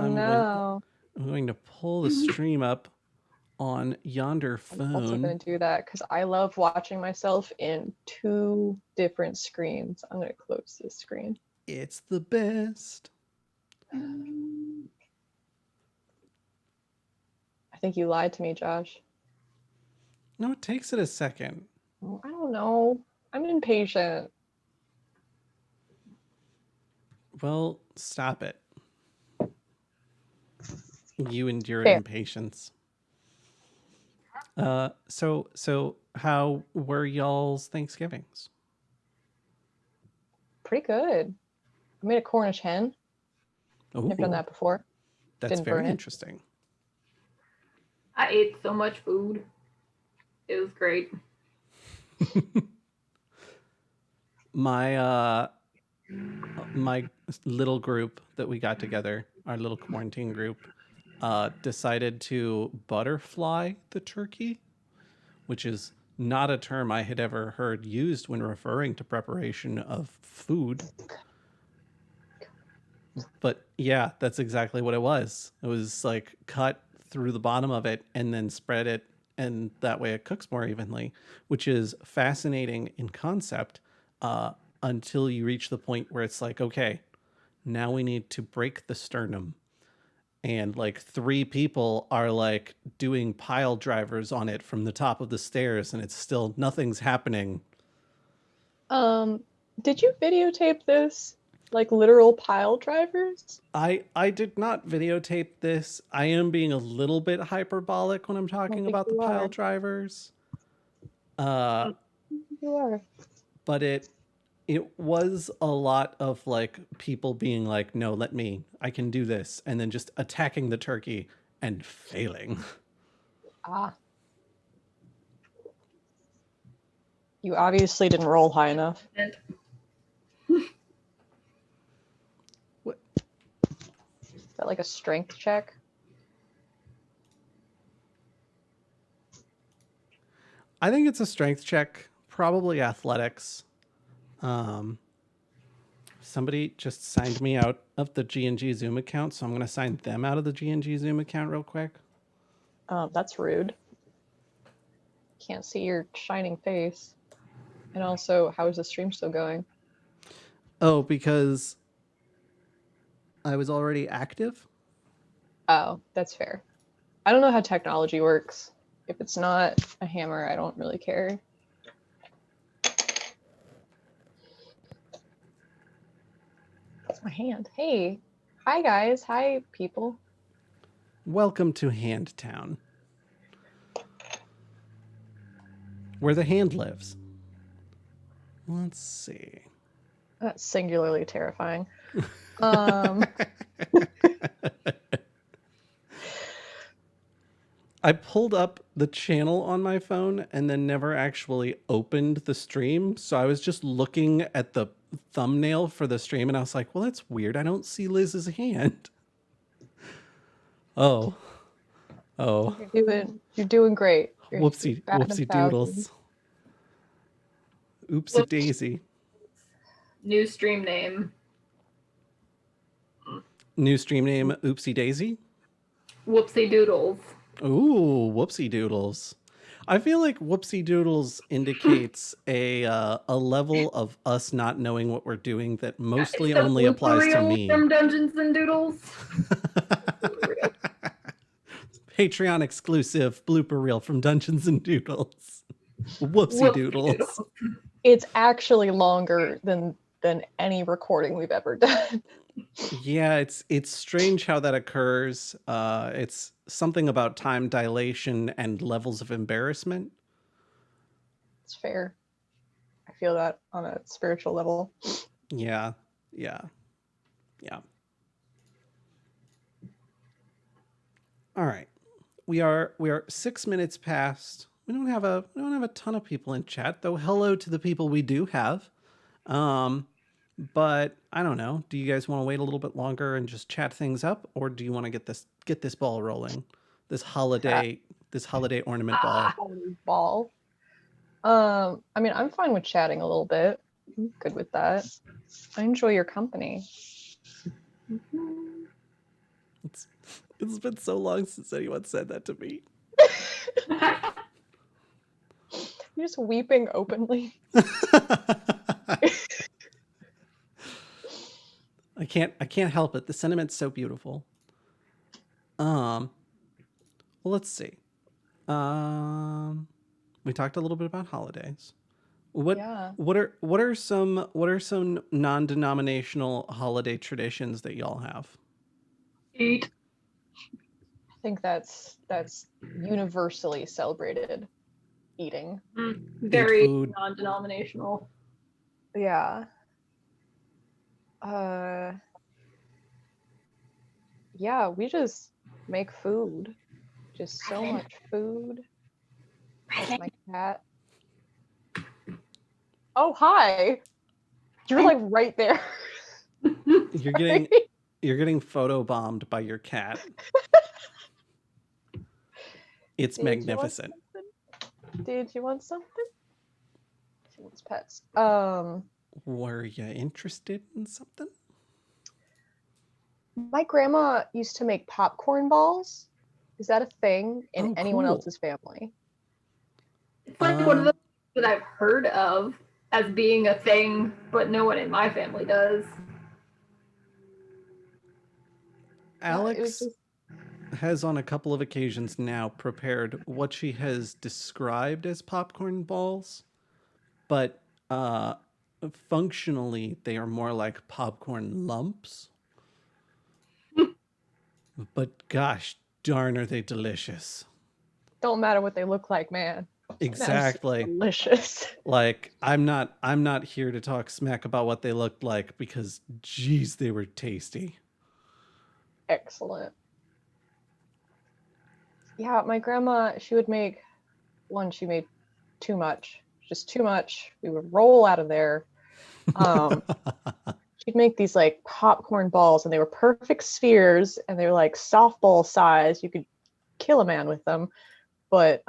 No. I'm going to pull the stream up on yonder I'm also phone. going to do that because I love watching myself in two different screens. I'm going to close this screen. It's the best. I think you lied to me, Josh. No, it takes it a second. I don't know. I'm impatient. Well, stop it. You and your Fair. impatience. So how were y'all's Thanksgivings? Pretty good. I made a Cornish hen. Never done Ooh, that before. that's Didn't burn very it. interesting. I ate so much food. It was great. My my little group that we got together, our little quarantine group, decided to butterfly the turkey, which is not a term I had ever heard used when referring to preparation of food. But yeah, that's exactly what it was. It was like cut through the bottom of it and then spread it, and that way it cooks more evenly, which is fascinating in concept uh, until you reach the point where it's like, okay, now we need to break the sternum. And like three people are like doing pile drivers on it from the top of the stairs, and it's still nothing's happening. Um, did you videotape this? Like literal pile drivers? I did not videotape this. I am being a little bit hyperbolic when I'm I don't talking think about the you pile are. drivers. Uh, You are. but it was a lot of like people being like, "No, let me. I can do this." And then just attacking the turkey and failing. Ah. You obviously didn't roll high enough. And What? Is that like a strength check? I think it's a strength check, probably athletics. Um Somebody just signed me out of the G&G Zoom account, so I'm going to sign them out of the G&G Zoom account real quick. That's rude. Can't see your shining face. And also, how is the stream still going? Oh, because I was already active? Oh, that's fair. I don't know how technology works. If it's not a hammer, I don't really care. That's my hand. Hey. Hi, guys. Hi, people. Welcome to Handtown, where the hand lives. Let's see. That's singularly terrifying. Um, I pulled up the channel on my phone and then never actually opened the stream. So I was just looking at the thumbnail for the stream and I was like, well, that's weird. I don't see Liz's hand. Oh. Oh. you're doing great. You're Whoopsie. batting a Whoopsie thousand. doodles. Oopsie daisy. new stream name. New stream name, Oopsie Daisy. Whoopsie Doodles. Ooh, whoopsie doodles. I feel like whoopsie doodles indicates a level of us not knowing what we're doing that mostly It's the only blooper applies to reel me. from Dungeons and Doodles. Patreon exclusive blooper reel from Dungeons and Doodles. Whoopsie doodles. It's actually longer than any recording we've ever done. Yeah, it's strange how that occurs. It's something about time dilation and levels of embarrassment. It's fair. I feel that on a spiritual level. Yeah, yeah, yeah. All right, we are 6 minutes past. We don't have a ton of people in chat though. Hello to the people we do have. But I don't know. Do you guys want to wait a little bit longer and just chat things up, or do you want to get this ball rolling? This holiday ornament ball. Ball. I mean, I'm fine with chatting a little bit. I'm good with that. I enjoy your company. It's been so long since anyone said that to me. You're just weeping openly. I can't help it. The sentiment's so beautiful. Well, let's see. We talked a little bit about holidays. Yeah. What are some non-denominational holiday traditions that y'all have? Eat. I think that's universally celebrated eating. Very food. non-denominational. Yeah. Yeah, we just make food. Just so much food. That's my cat. Oh, hi. You're like right there. You're getting photobombed by your cat. It's magnificent. Did you want something? She wants pets. Were you interested in something? My grandma used to make popcorn balls. Is that a thing in anyone cool. else's family? It's like one of the things that I've heard of as being a thing, but no one in my family does. Alex has on a couple of occasions now prepared what she has described as popcorn balls, but functionally they are more like popcorn lumps. But gosh darn, are they delicious. Don't matter what they look like, man. Exactly. Delicious. Like, I'm not here to talk smack about what they looked like, because geez, they were tasty. Excellent. Yeah, my grandma, she would make one. She made too much, just too much. We would roll out of there. She'd make these like popcorn balls, and they were perfect spheres, and they were like softball size. You could kill a man with them. But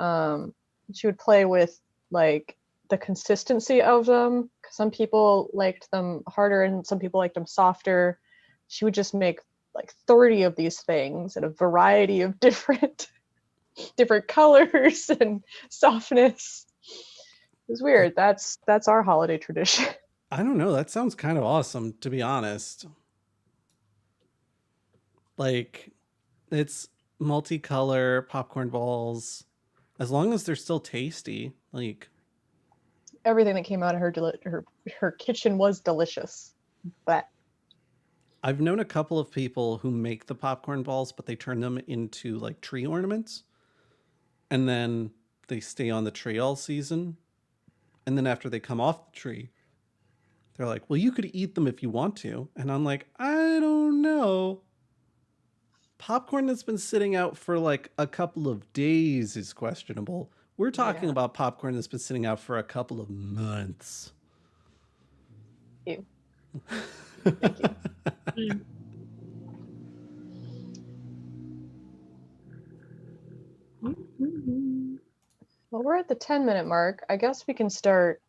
she would play with like the consistency of them. Some people liked them harder and some people liked them softer. She would just make like 30 of these things in a variety of different colors and softness. It was weird. That's our holiday tradition. I don't know. That sounds kind of awesome, to be honest. Like, it's multicolor popcorn balls. As long as they're still tasty, like everything that came out of her kitchen was delicious. But I've known a couple of people who make the popcorn balls, but they turn them into like tree ornaments, and then they stay on the tree all season. And then after they come off the tree, they're like, well, you could eat them if you want to. And I'm like, I don't know. Popcorn that's been sitting out for like a couple of days is questionable. We're talking about popcorn that's been sitting out for a couple of months. Ew. Thank you. Well, we're at the 10-minute mark. I guess we can start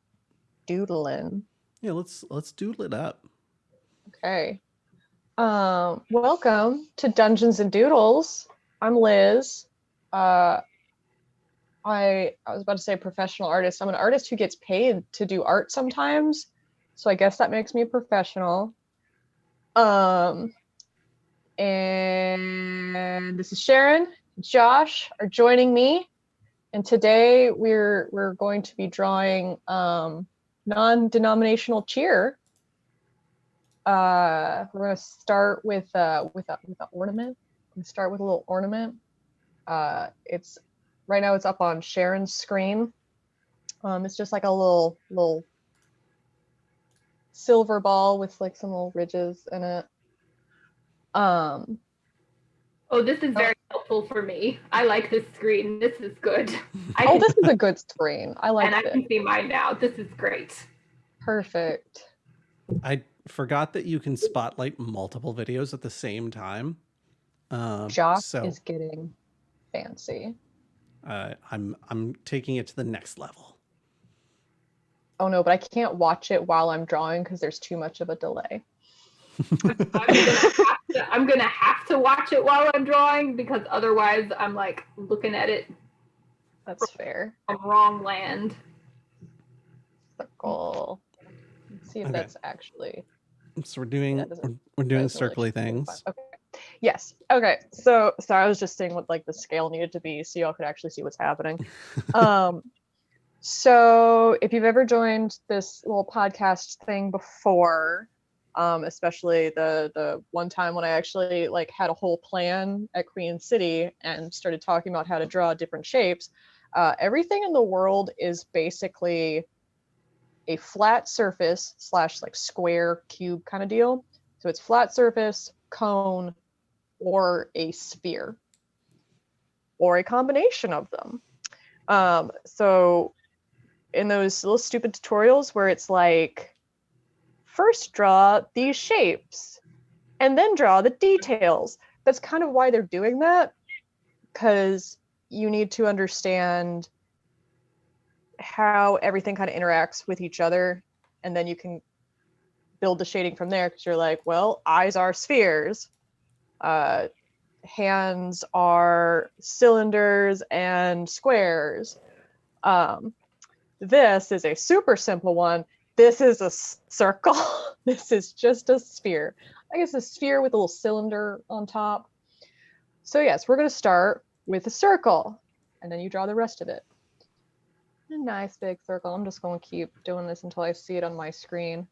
doodling. Yeah, let's doodle it up. Okay. Welcome to Dungeons and Doodles. I'm Liz. I was about to say professional artist. I'm an artist who gets paid to do art sometimes, so I guess that makes me a professional. And this is Sharon. Josh are joining me, and today we're going to be drawing non-denominational cheer. We're going to start with an ornament. I'm going to start with a little ornament. It's right now it's up on Sharon's screen. It's just like a little silver ball with like some little ridges in it. Oh, this is very helpful for me. I like this screen. This is good. This is a good screen. I like it. And I can see mine now. This is great. Perfect. I forgot that you can spotlight multiple videos at the same time. Josh is getting fancy. I'm taking it to the next level. Oh no, but I can't watch it while I'm drawing because there's too much of a delay. I'm gonna have to watch it while I'm drawing because otherwise I'm like looking at it That's fair. on wrong land. Circle. Let's see if Okay. that's actually. So we're doing That doesn't- we're doing doesn't really circly show the things. fun. Okay. Yes. Okay. So I was just saying what like the scale needed to be so y'all could actually see what's happening. So if you've ever joined this little podcast thing before, especially the one time when I actually like had a whole plan at Queen City and started talking about how to draw different shapes, everything in the world is basically a flat surface / like square cube kind of deal. So it's flat surface, cone, or a sphere, or a combination of them. So in those little stupid tutorials where it's like, first draw these shapes and then draw the details. That's kind of why they're doing that, because you need to understand how everything kind of interacts with each other, and then you can build the shading from there, because you're like, well, eyes are spheres, hands are cylinders and squares. This is a super simple one. This is a circle. This is just a sphere. I guess a sphere with a little cylinder on top. So yes, we're going to start with a circle, and then you draw the rest of it. A nice big circle. I'm just going to keep doing this until I see it on my screen.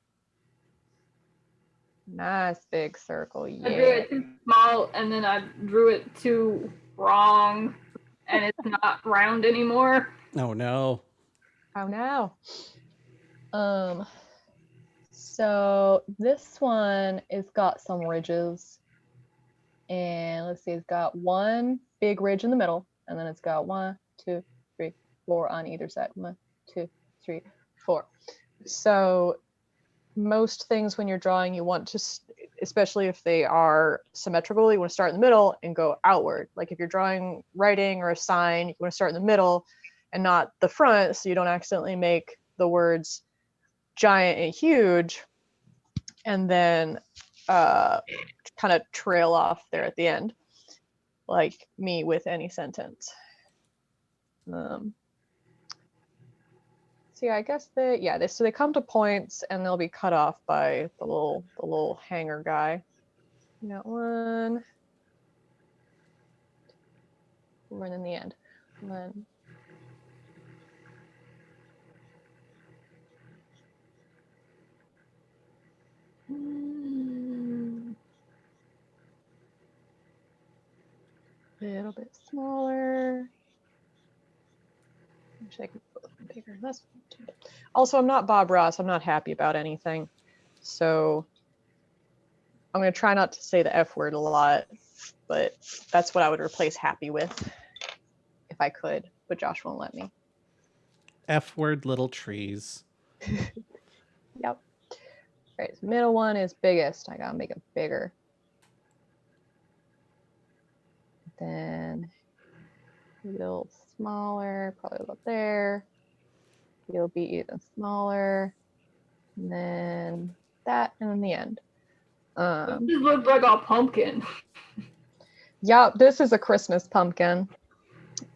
Nice big circle. Yeah. I drew it too small and then I drew it too wrong and it's not round anymore. Oh no. Oh no. So this one has got some ridges, and let's see, it's got one big ridge in the middle, and then it's got 1, 2, 3, 4 on either side. 1, 2, 3, 4. So most things when you're drawing, you want to, especially if they are symmetrical, you want to start in the middle and go outward. Like if you're drawing writing or a sign, you want to start in the middle and not the front, so you don't accidentally make the words giant and huge and then kind of trail off there at the end, like me with any sentence. So yeah, I guess so they come to points and they'll be cut off by the little hanger guy. You got 1, and then the end. 1. A little bit smaller. Wish I could put it bigger. That's too big. Also, I'm not Bob Ross. I'm not happy about anything. So I'm going to try not to say the F word a lot, but that's what I would replace happy with if I could, but Josh won't let me. F word little trees. Yep. All right, so middle one is biggest. I gotta make it bigger. Then a little smaller, probably about there. It'll be even smaller. And then that, and then the end. This looks like a pumpkin. Yeah, this is a Christmas pumpkin.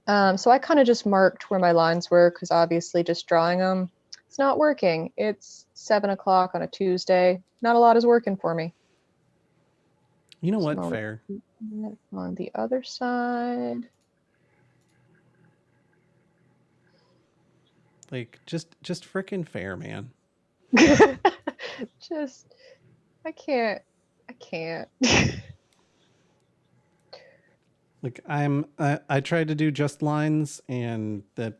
So I kind of just marked where my lines were, because obviously just drawing them, it's not working. It's 7 o'clock on a Tuesday. Not a lot is working for me. You know what? Fair. On the other side. Like just frickin' fair, man. Just, I can't. Like I tried to do just lines, and that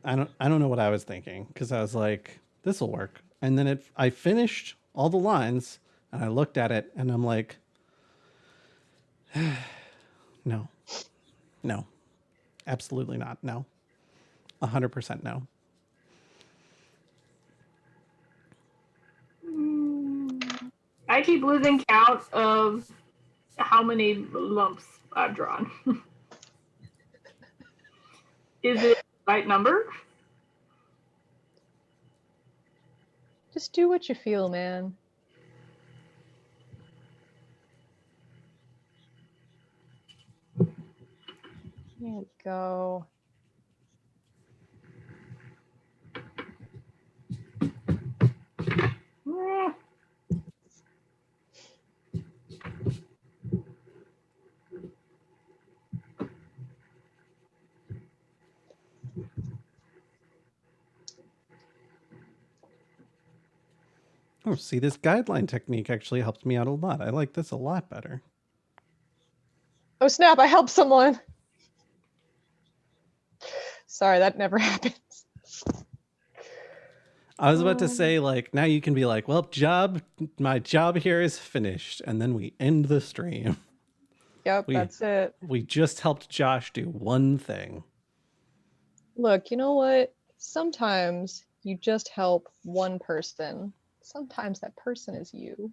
I don't know what I was thinking, because I was like, this will work, and then I finished all the lines and I looked at it and I'm like, no, absolutely not, no, 100% no. I keep losing count of how many lumps I've drawn. Is it the right number? Just do what you feel, man. There we go. Oh, see, this guideline technique actually helps me out a lot. I like this a lot better. Oh snap, I helped someone. Sorry, that never happens. I was about to say, like, now you can be like, well, my job here is finished. And then we end the stream. Yep, that's it. We just helped Josh do one thing. Look, you know what? Sometimes you just help one person. Sometimes that person is you.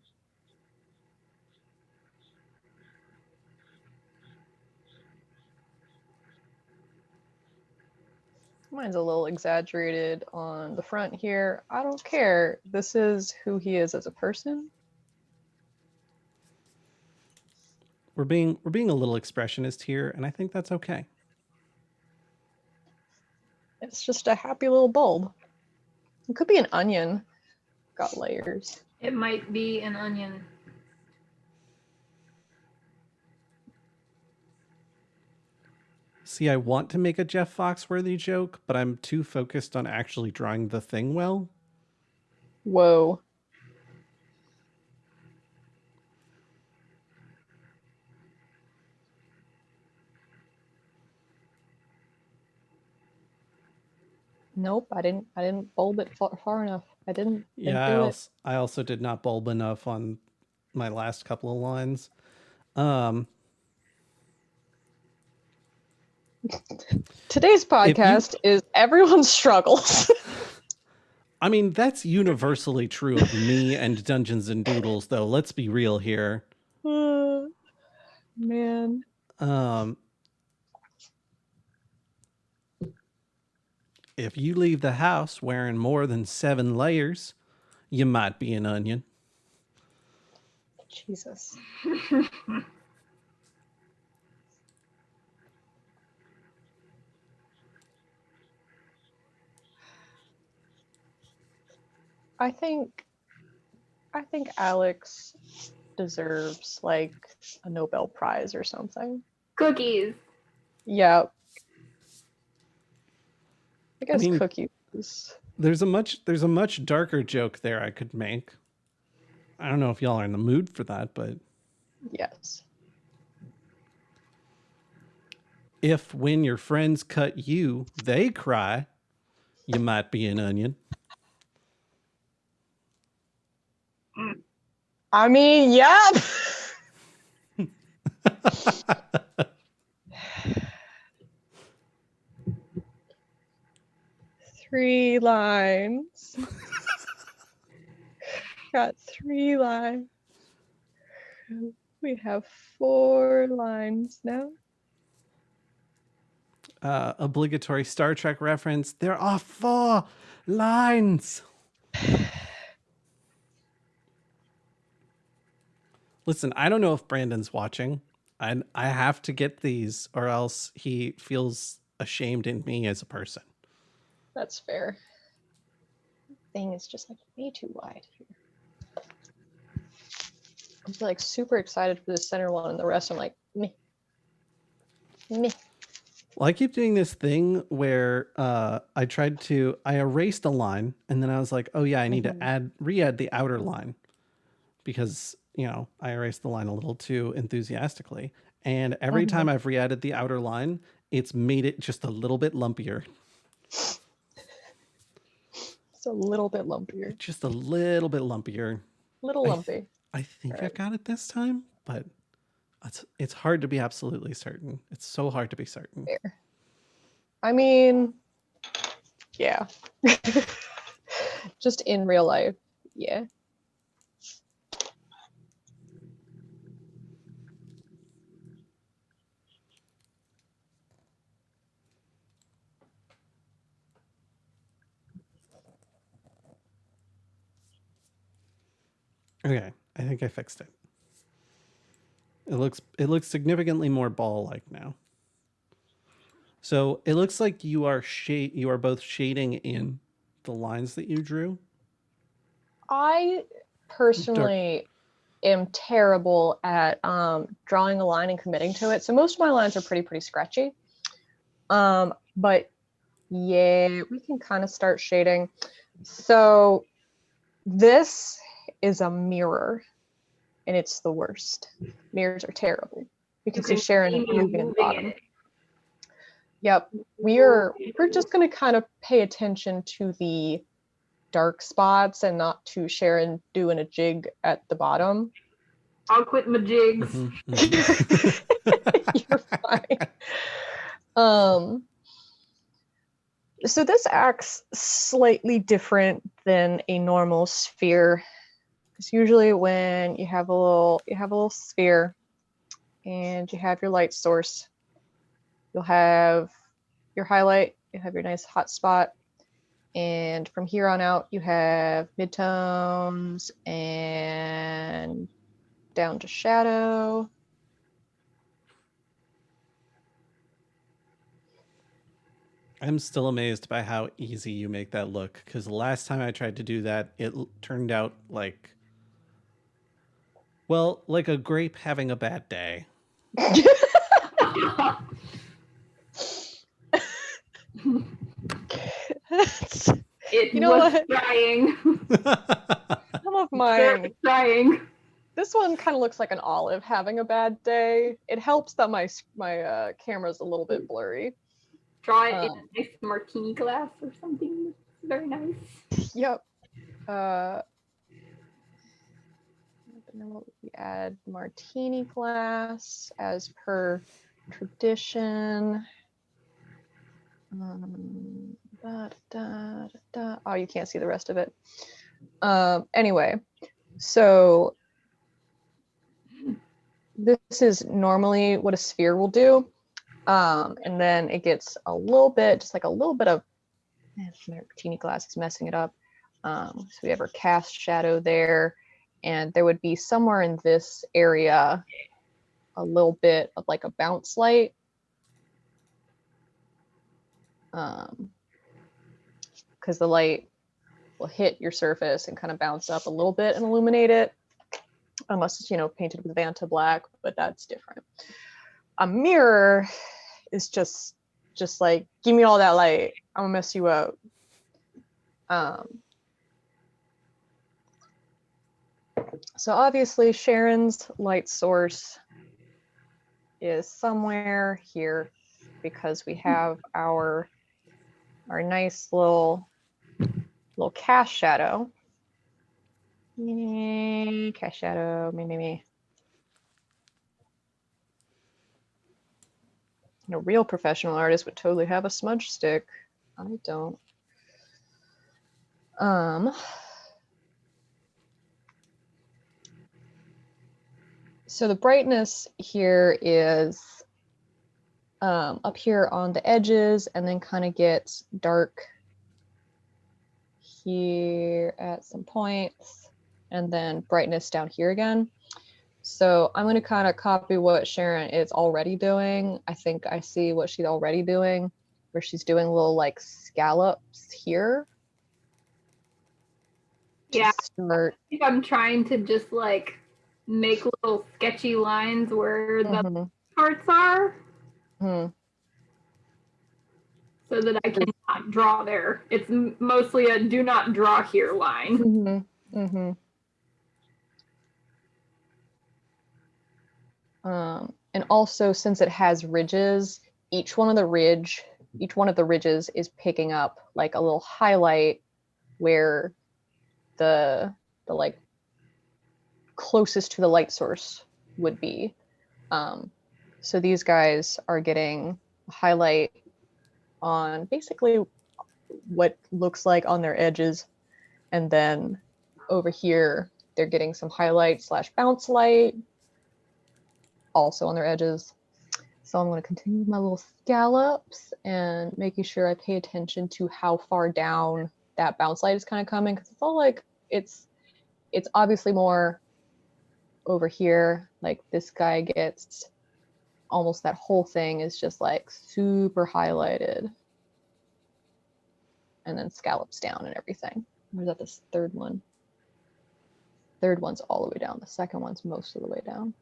Mine's a little exaggerated on the front here. I don't care. This is who he is as a person. We're being a little expressionist here, and I think that's okay. It's just a happy little bulb. It could be an onion. Got layers. It might be an onion. See, I want to make a Jeff Foxworthy joke, but I'm too focused on actually drawing the thing well. Whoa. Nope, I didn't bulb it far enough. I didn't. Yeah, I also did not bulb enough on my last couple of lines. Today's podcast is everyone's struggles. I mean, that's universally true of me and Dungeons and Doodles, though. Let's be real here. Man. If you leave the house wearing more than 7 layers, you might be an onion. Jesus. I think Alex deserves like a Nobel Prize or something. Cookies. Yeah. I guess cookies. There's a much darker joke there I could make. I don't know if y'all are in the mood for that, but yes. If when your friends cut you, they cry, you might be an onion. I mean, yep. 3 lines. Got 3 lines. We have 4 lines now. Obligatory Star Trek reference. There are 4 lines. Listen, I don't know if Brandon's watching. I have to get these or else he feels ashamed in me as a person. That's fair. Thing is just like way too wide here. I'm like super excited for the center one, and the rest I'm like meh. Well, I keep doing this thing where I erased a line and then I was like, oh yeah, I need to re-add the outer line because, you know, I erased the line a little too enthusiastically. And every time I've re-added the outer line, it's made it just a little bit lumpier. It's a little bit lumpier. Just a little bit lumpier. Little lumpy. I think I got it this time, but it's hard to be absolutely certain. It's so hard to be certain. Fair. I mean, yeah. Just in real life, yeah. Okay, I think I fixed it. It looks significantly more ball-like now. So it looks like you are both shading in the lines that you drew. I Dark. personally am terrible at drawing a line and committing to it. So most of my lines are pretty scratchy. But yeah, we can kind of start shading. So this is a mirror, and it's the worst. Mirrors are terrible. You can see Sharon moving in the bottom. Yep, we're just going to kind of pay attention to the dark spots and not to Sharon doing a jig at the bottom. I'll quit my jigs. You're fine. So this acts slightly different than a normal sphere. Because usually when you have a little sphere and you have your light source, you'll have your highlight, you have your nice hot spot, and from here on out you have midtones and down to shadow. I'm still amazed by how easy you make that look, because the last time I tried to do that, it turned out like, well, like a grape having a bad day. It was trying. Some of mine trying. This one kind of looks like an olive having a bad day. It helps that my camera's a little bit blurry. Draw it in a nice martini glass or something. Very nice. Yep. We add martini glass as per tradition. Oh, you can't see the rest of it. Anyway, so this is normally what a sphere will do. And then it gets a little bit, just like a little bit of martini glass is messing it up. So we have our cast shadow there, and there would be somewhere in this area a little bit of like a bounce light. Because the light will hit your surface and kind of bounce up a little bit and illuminate it, unless it's, painted with Vanta black, but that's different. A mirror is just like, give me all that light, I'm gonna mess you up. So obviously Sharon's light source is somewhere here, because we have our nice little cast shadow. Cast shadow, me. A real professional artist would totally have a smudge stick. I don't. So the brightness here is up here on the edges, and then kind of gets dark here at some points, and then brightness down here again. So I'm going to kind of copy what Sharon is already doing. I think I see what she's already doing, where she's doing little like scallops here. Yeah, I think I'm trying to just like make little sketchy lines where the parts are. So that I can not draw there. It's mostly a do not draw here line. And also, since it has ridges, each one of the ridges is picking up like a little highlight where the like closest to the light source would be. So these guys are getting a highlight on basically what looks like on their edges, and then over here they're getting some highlight / bounce light also on their edges. So I'm going to continue with my little scallops and making sure I pay attention to how far down that bounce light is kind of coming, because it's all like it's obviously more over here. Like this guy gets almost that whole thing is just like super highlighted and then scallops down and everything. Or is that this third one? Third one's all the way down. The second one's most of the way down.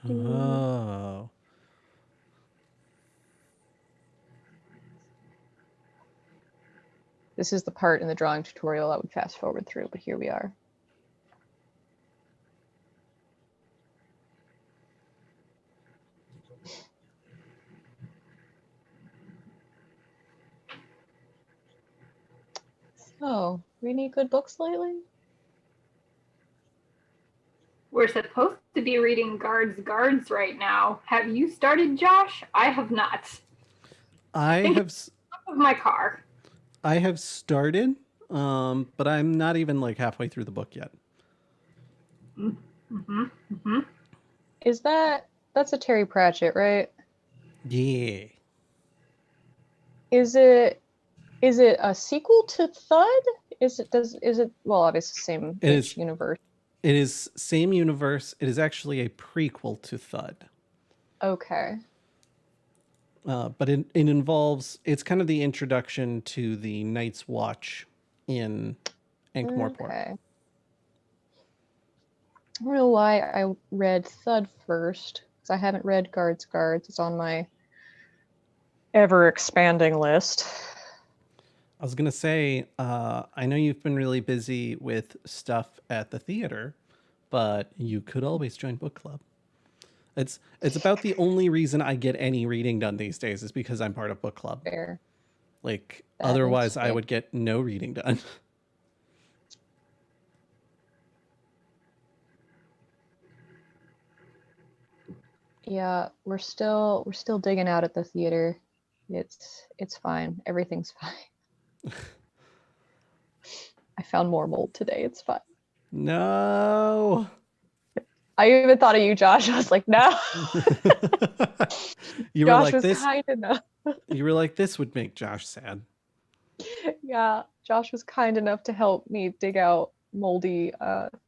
Oh. This is the part in the drawing tutorial I would fast forward through, but here we are. So, read any good books lately? We're supposed to be reading Guards right now. Have you started, Josh? I have not. I have Of my car. I have started, but I'm not even like halfway through the book yet. Mm-hmm. Mm-hmm. Is that's a Terry Pratchett, right? Yeah. Is it a sequel to Thud? Is it well, obviously same It is universe. It is same universe. It is actually a prequel to Thud. Okay. But it involves, it's kind of the introduction to the Night's Watch in Ankh-Morpork. Okay. I don't know why I read Thud first, because I haven't read Guards. It's on my ever expanding list. I was gonna say, I know you've been really busy with stuff at the theater, but you could always join book club. It's about the only reason I get any reading done these days is because I'm part of book club. Fair. Like That otherwise, is I fair. would get no reading done. Yeah, we're still digging out at the theater. It's fine. Everything's fine. I found more mold today. It's fine. No. I even thought of you, Josh. I was like, no. You were Josh like was this. kind enough. You were like, this would make Josh sad. Yeah, Josh was kind enough to help me dig out moldy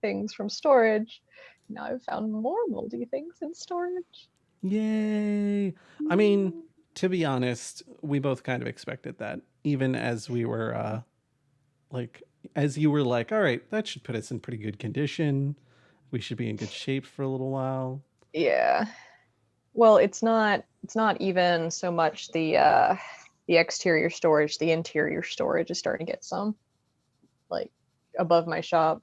things from storage. Now I've found more moldy things in storage. Yay. I mean, to be honest, we both kind of expected that. Even as we were like, as you were like, all right, that should put us in pretty good condition. We should be in good shape for a little while. Yeah. Well, it's not even so much the exterior storage. The interior storage is starting to get some, like, above my shop.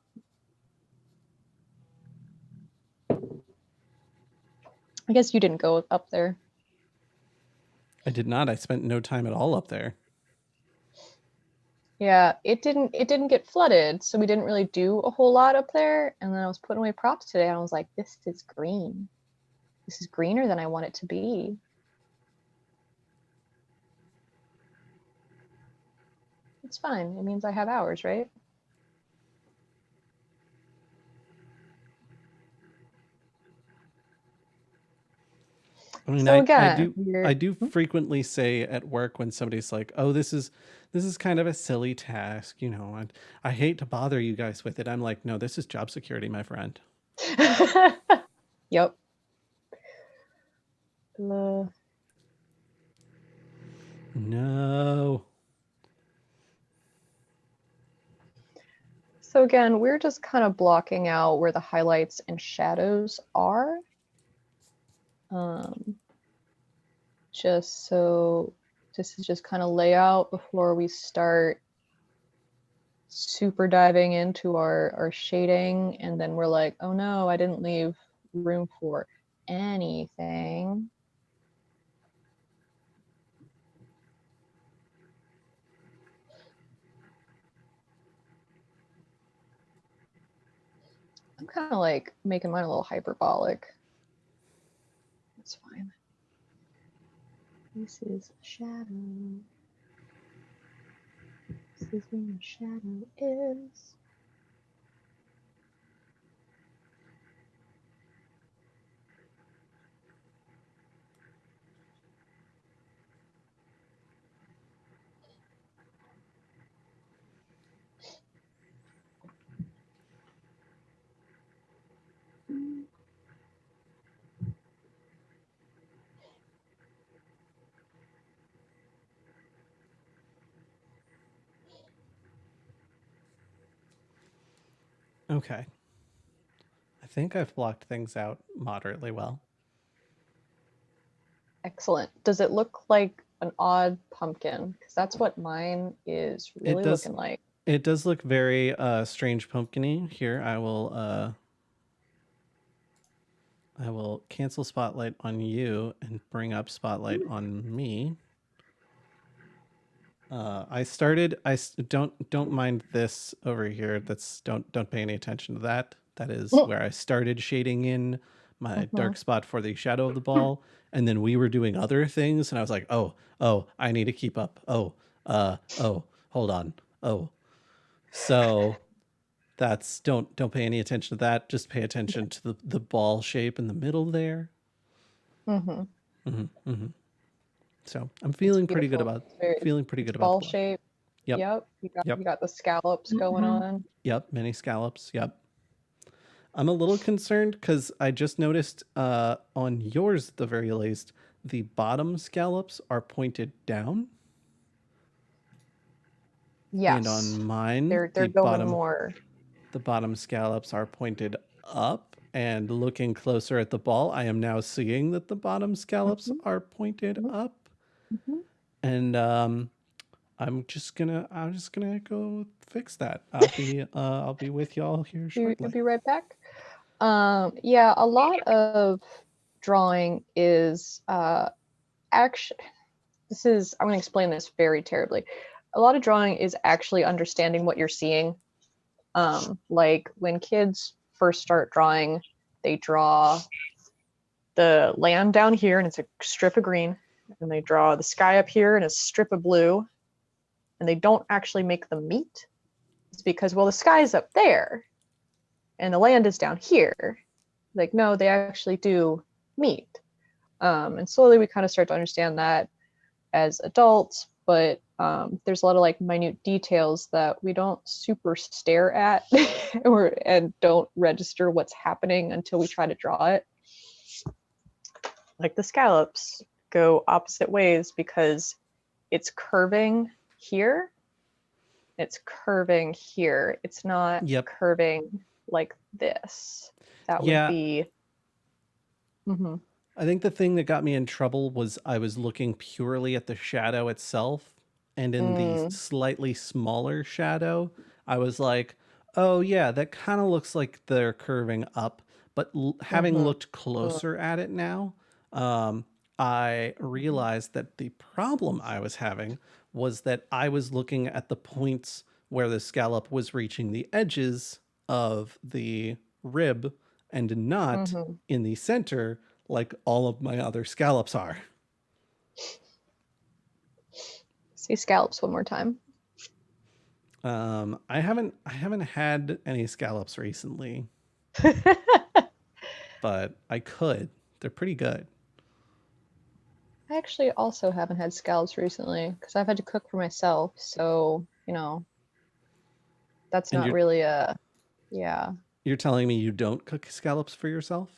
I guess you didn't go up there. I did not. I spent no time at all up there. Yeah, it didn't get flooded, so we didn't really do a whole lot up there. And then I was putting away props today, and I was like, this is green. This is greener than I want it to be. It's fine. It means I have hours, right? I mean, So I again, do frequently say at work when somebody's like, "Oh, this is kind of a silly task," you know, and I hate to bother you guys with it. I'm like, "No, this is job security, my friend." Yep. No. So again, we're just kind of blocking out where the highlights and shadows are. Just so this is just kind of layout before we start super diving into our shading, and then we're like, oh no, I didn't leave room for anything. I'm kind of like making mine a little hyperbolic. That's fine. This is shadow. This is where the shadow is. Okay. I think I've blocked things out moderately well. Excellent. Does it look like an odd pumpkin? Because that's what mine is It really does. looking like. It does look very strange pumpkin-y. Here, I will cancel spotlight on you and bring up spotlight on me. Don't mind this over here. Don't pay any attention to that. That is where I started shading in my dark spot for the shadow of the ball, and then we were doing other things, and I was like, oh, I need to keep up. Hold on. So that's don't pay any attention to that. Just pay attention to the ball shape in the middle there. So I'm feeling pretty good about the ball block. shape. Yep. You got the scallops going on. Yep, many scallops. Yep. I'm a little concerned because I just noticed on yours, at the very least, the bottom scallops are pointed down. Yes. And on mine, they're going more. The bottom scallops are pointed up. And looking closer at the ball, I am now seeing that the bottom scallops are pointed up. And I'm just gonna go fix that. I'll be with y'all here shortly. You'll be right back. Yeah, a lot of drawing is actually, I'm going to explain this very terribly. A lot of drawing is actually understanding what you're seeing. Like when kids first start drawing, they draw the land down here and it's a strip of green, and they draw the sky up here and a strip of blue, and they don't actually make them meet. It's because, well, the sky's up there and the land is down here. Like, no, they actually do meet. And slowly we kind of start to understand that as adults, but there's a lot of like minute details that we don't super stare at and don't register what's happening until we try to draw it. Like the scallops go opposite ways because it's curving here. It's curving here. It's not curving like this. That would be. I think the thing that got me in trouble was I was looking purely at the shadow itself, and in the slightly smaller shadow, I was like, oh yeah, that kind of looks like they're curving up. But having looked closer at it now, I realized that the problem I was having was that I was looking at the points where the scallop was reaching the edges of the rib and not in the center like all of my other scallops are. Say scallops one more time. I haven't had any scallops recently. But I could. They're pretty good. I actually also haven't had scallops recently because I've had to cook for myself. So, that's not really yeah. You're telling me you don't cook scallops for yourself?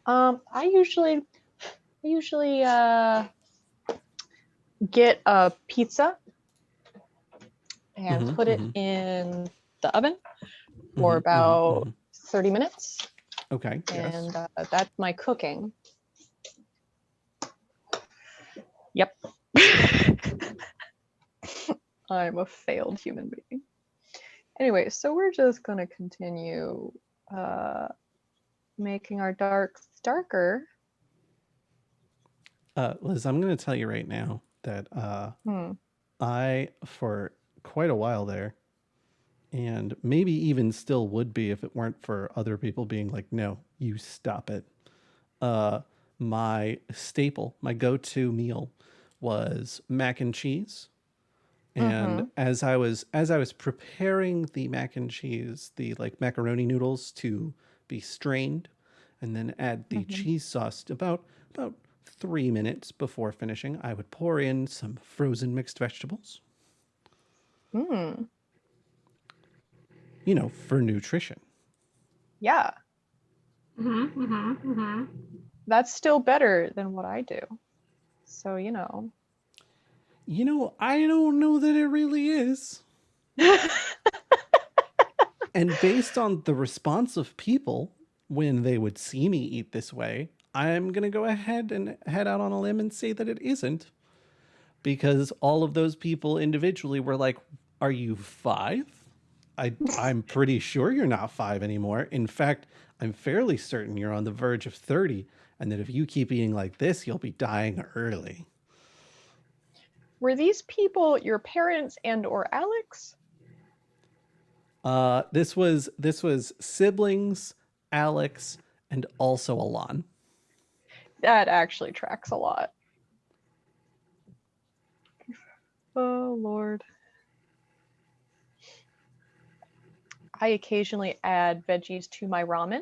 I usually get a pizza and put it in the oven for about 30 minutes. Okay. And that's my cooking. Yep. I'm a failed human being. Anyway, so we're just going to continue making our darks darker. Liz, I'm going to tell you right now that I, for quite a while there, and maybe even still would be if it weren't for other people being like, no, you stop it. My staple, my go-to meal was mac and cheese. And as I was preparing the mac and cheese, the like macaroni noodles to be strained, and then add the cheese sauce about 3 minutes before finishing, I would pour in some frozen mixed vegetables. For nutrition. Yeah. That's still better than what I do. So, I don't know that it really is. And based on the response of people when they would see me eat this way, I'm going to go ahead and head out on a limb and say that it isn't. Because all of those people individually were like, "Are you 5? I'm pretty sure you're not 5 anymore. In fact, I'm fairly certain you're on the verge of 30, and that if you keep eating like this, you'll be dying early." Were these people your parents and or Alex? This was siblings, Alex, and also Alon. That actually tracks a lot. Oh, Lord. I occasionally add veggies to my ramen.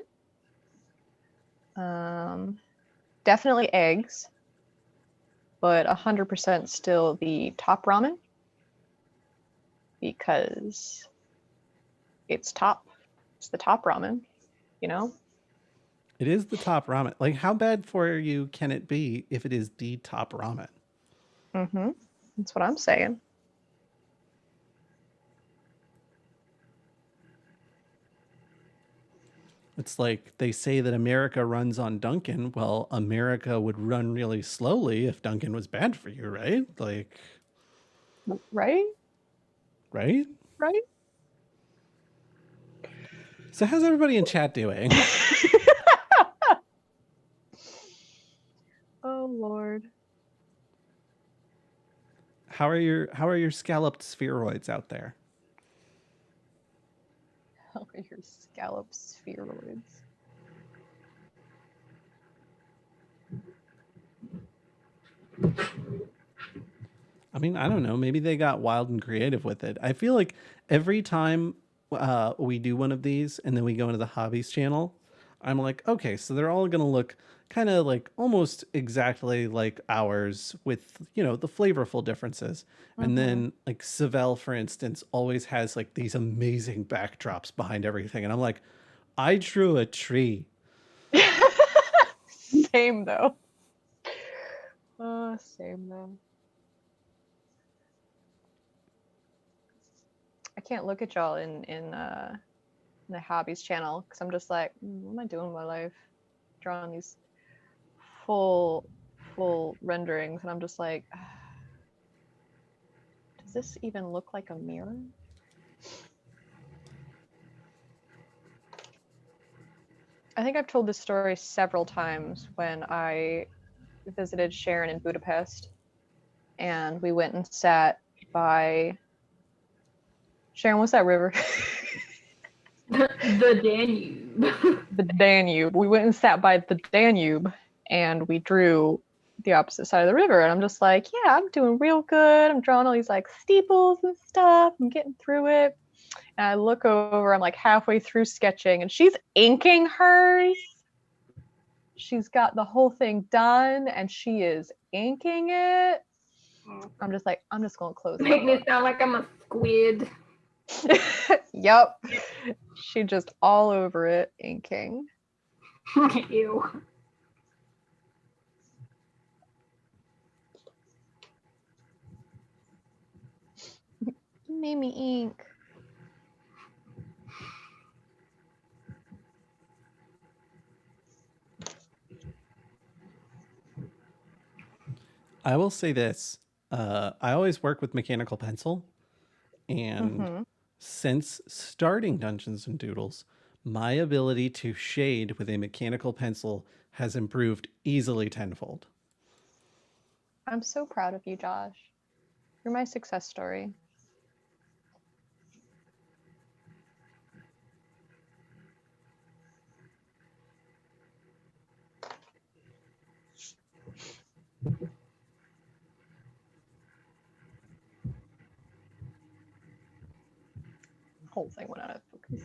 Definitely eggs, but 100% still the top ramen because it's top. It's the top ramen, you know? It is the top ramen. Like, how bad for you can it be if it is the top ramen? Mm-hmm. That's what I'm saying. It's like they say that America runs on Dunkin'. Well, America would run really slowly if Dunkin' was bad for you, right? Like, Right? right? Right? So how's everybody in chat doing? Oh, Lord. How are your scalloped spheroids out there? How are your scallop spheroids? I mean, I don't know. Maybe they got wild and creative with it. I feel like every time we do one of these and then we go into the hobbies channel, I'm like, okay, so they're all gonna look kind of like almost exactly like ours with, you know, the flavorful differences. And then like Savell, for instance, always has like these amazing backdrops behind everything. And I'm like, I drew a tree. Same, though. Same, though. I can't look at y'all in the hobbies channel because I'm just like, what am I doing with my life? Drawing these full renderings, and I'm just like, does this even look like a mirror? I think I've told this story several times when I visited Sharon in Budapest, and we went and sat by Sharon. What's that river? The Danube. The Danube. We went and sat by the Danube, and we drew the opposite side of the river. And I'm just like, yeah, I'm doing real good. I'm drawing all these like steeples and stuff. I'm getting through it. And I look over, I'm like halfway through sketching, and she's inking hers. She's got the whole thing done, and she is inking it. I'm just like, I'm just gonna close it. Make me sound like I'm a squid. Yep. She just all over it, inking. Ew. You made me ink. I will say this. I always work with mechanical pencil. And since starting Dungeons and Doodles, my ability to shade with a mechanical pencil has improved easily tenfold. I'm so proud of you, Josh. You're my success story. Whole thing went out of focus.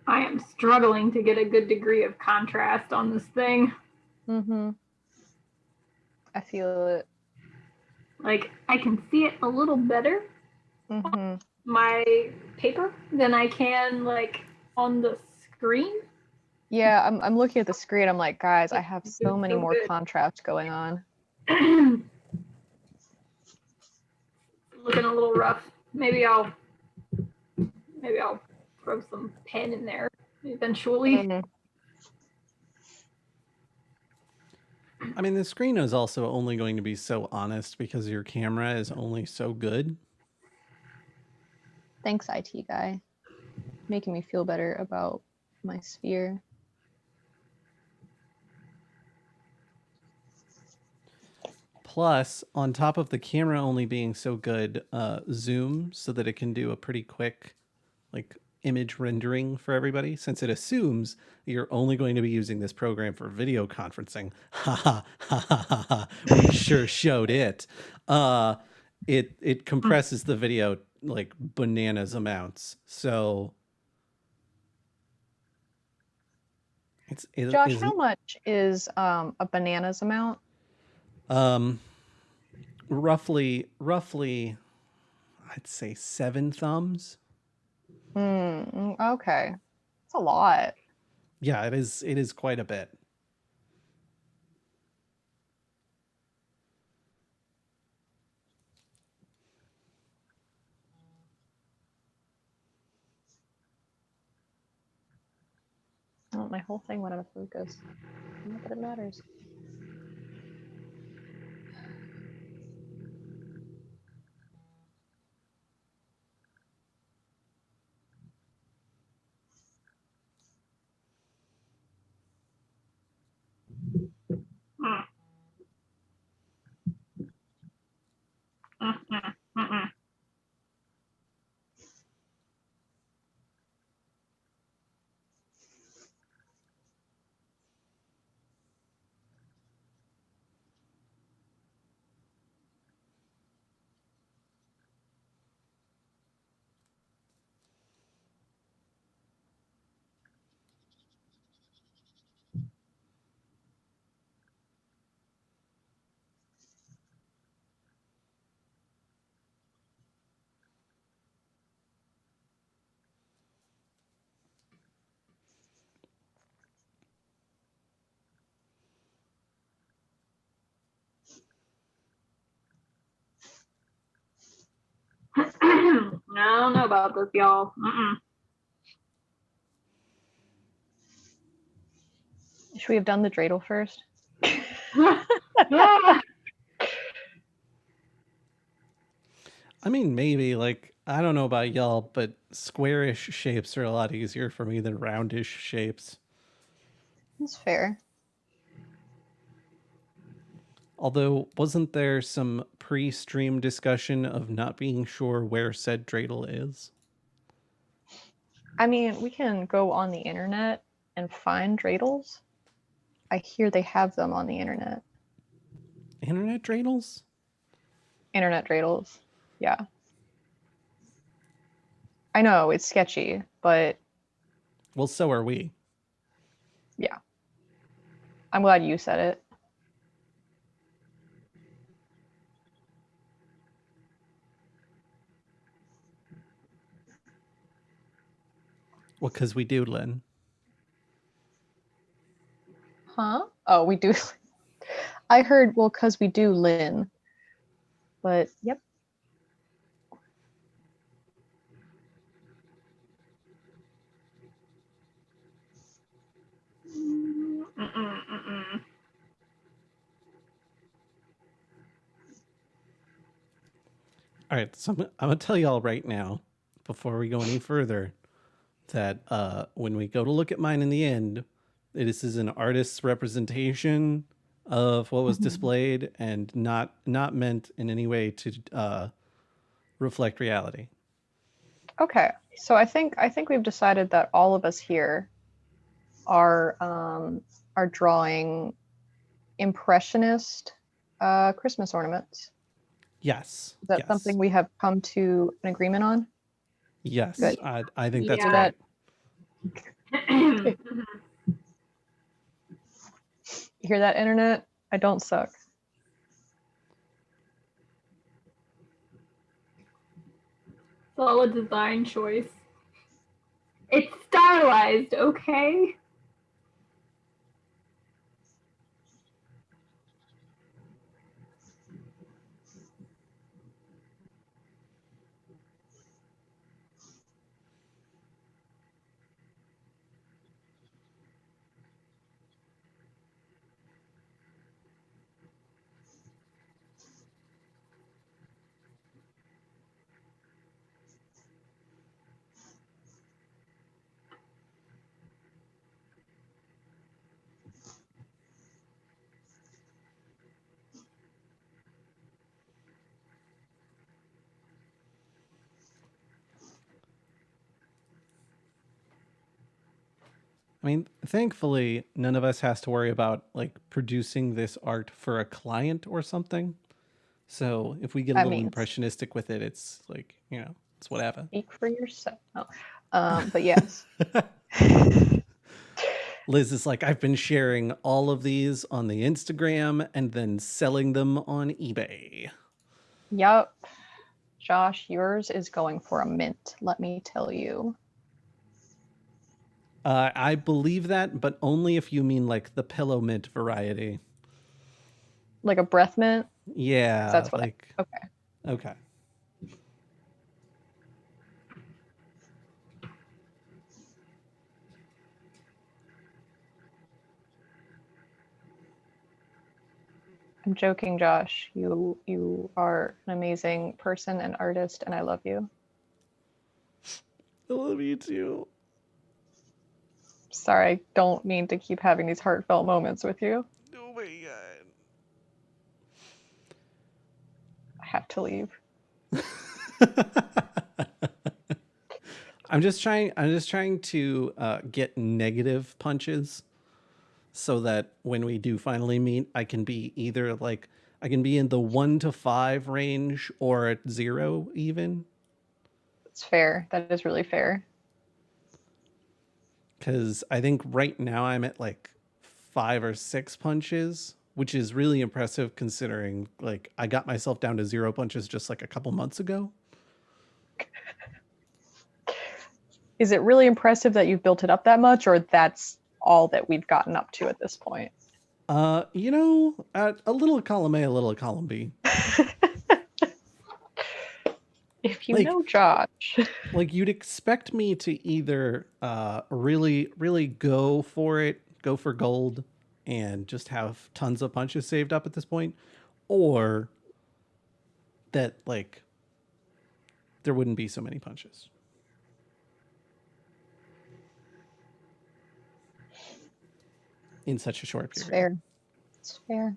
I am struggling to get a good degree of contrast on this thing. I feel it. Like, I can see it a little better on my paper than I can, like, on the screen. Yeah, I'm looking at the screen. I'm like, guys, I have so many more contrasts going on. looking a little rough. Maybe I'll throw some pen in there eventually. I mean, the screen is also only going to be so honest because your camera is only so good. Thanks, IT guy. Making me feel better about my sphere. Plus, on top of the camera only being so good, zoom so that it can do a pretty quick like image rendering for everybody, since it assumes you're only going to be using this program for video conferencing. Ha ha ha ha ha ha. We sure showed it. It compresses the video like bananas amounts. So Josh, how much is a bananas amount? Roughly I'd say 7 thumbs. Okay. That's a lot. Yeah, it is quite a bit. Oh, my whole thing went out of focus. Not that it matters. I don't know about this, y'all. Should we have done the dreidel first? Yeah. I mean, maybe, like, I don't know about y'all, but squarish shapes are a lot easier for me than roundish shapes. That's fair. Although, wasn't there some pre-stream discussion of not being sure where said dreidel is? I mean, we can go on the internet and find dreidels. I hear they have them on the internet. Internet dreidels? Internet dreidels. Yeah. I know, it's sketchy, but... Well, so are we. Yeah. I'm glad you said it. Well, because we do, Lynn. Huh? Oh, we do. I heard, well, because we do, Lynn. But, yep. All right, so I'm going to tell y'all right now, before we go any further, that when we go to look at mine in the end, this is an artist's representation of what was displayed and not meant in any way to reflect reality. Okay, so I think we've decided that all of us here are drawing impressionist Christmas ornaments. Yes. Is that something we have come to an agreement on? Yes. Good. I think that's great. You hear that, internet? I don't suck. Solid design choice. It's stylized, okay? I mean, thankfully, none of us has to worry about like producing this art for a client or something. So if we get a I little mean, impressionistic with it, it's like, it's whatever. speak for yourself. No. But yes. Liz is like, I've been sharing all of these on the Instagram and then selling them on eBay. Yup. Josh, yours is going for a mint, let me tell you. I believe that, but only if you mean like the pillow mint variety. Like a breath mint? Yeah. That's what like, okay. Okay. I'm joking, Josh. You are an amazing person and artist, and I love you. I love you too. Sorry, I don't mean to keep having these heartfelt moments with you. Oh my god. I have to leave. I'm just trying to get negative punches so that when we do finally meet, I can be either like I can be in the 1 to 5 range or at 0 even. It's fair. That is really fair. Because I think right now I'm at like 5 or 6 punches, which is really impressive considering like I got myself down to 0 punches just like a couple months ago. Is it really impressive that you've built it up that much, or that's all that we've gotten up to at this point? A little column A, a little column B. If you know Josh. Like you'd expect me to either really, really go for it, go for gold, and just have tons of punches saved up at this point, or that like there wouldn't be so many punches. In such a short period. It's fair. It's fair.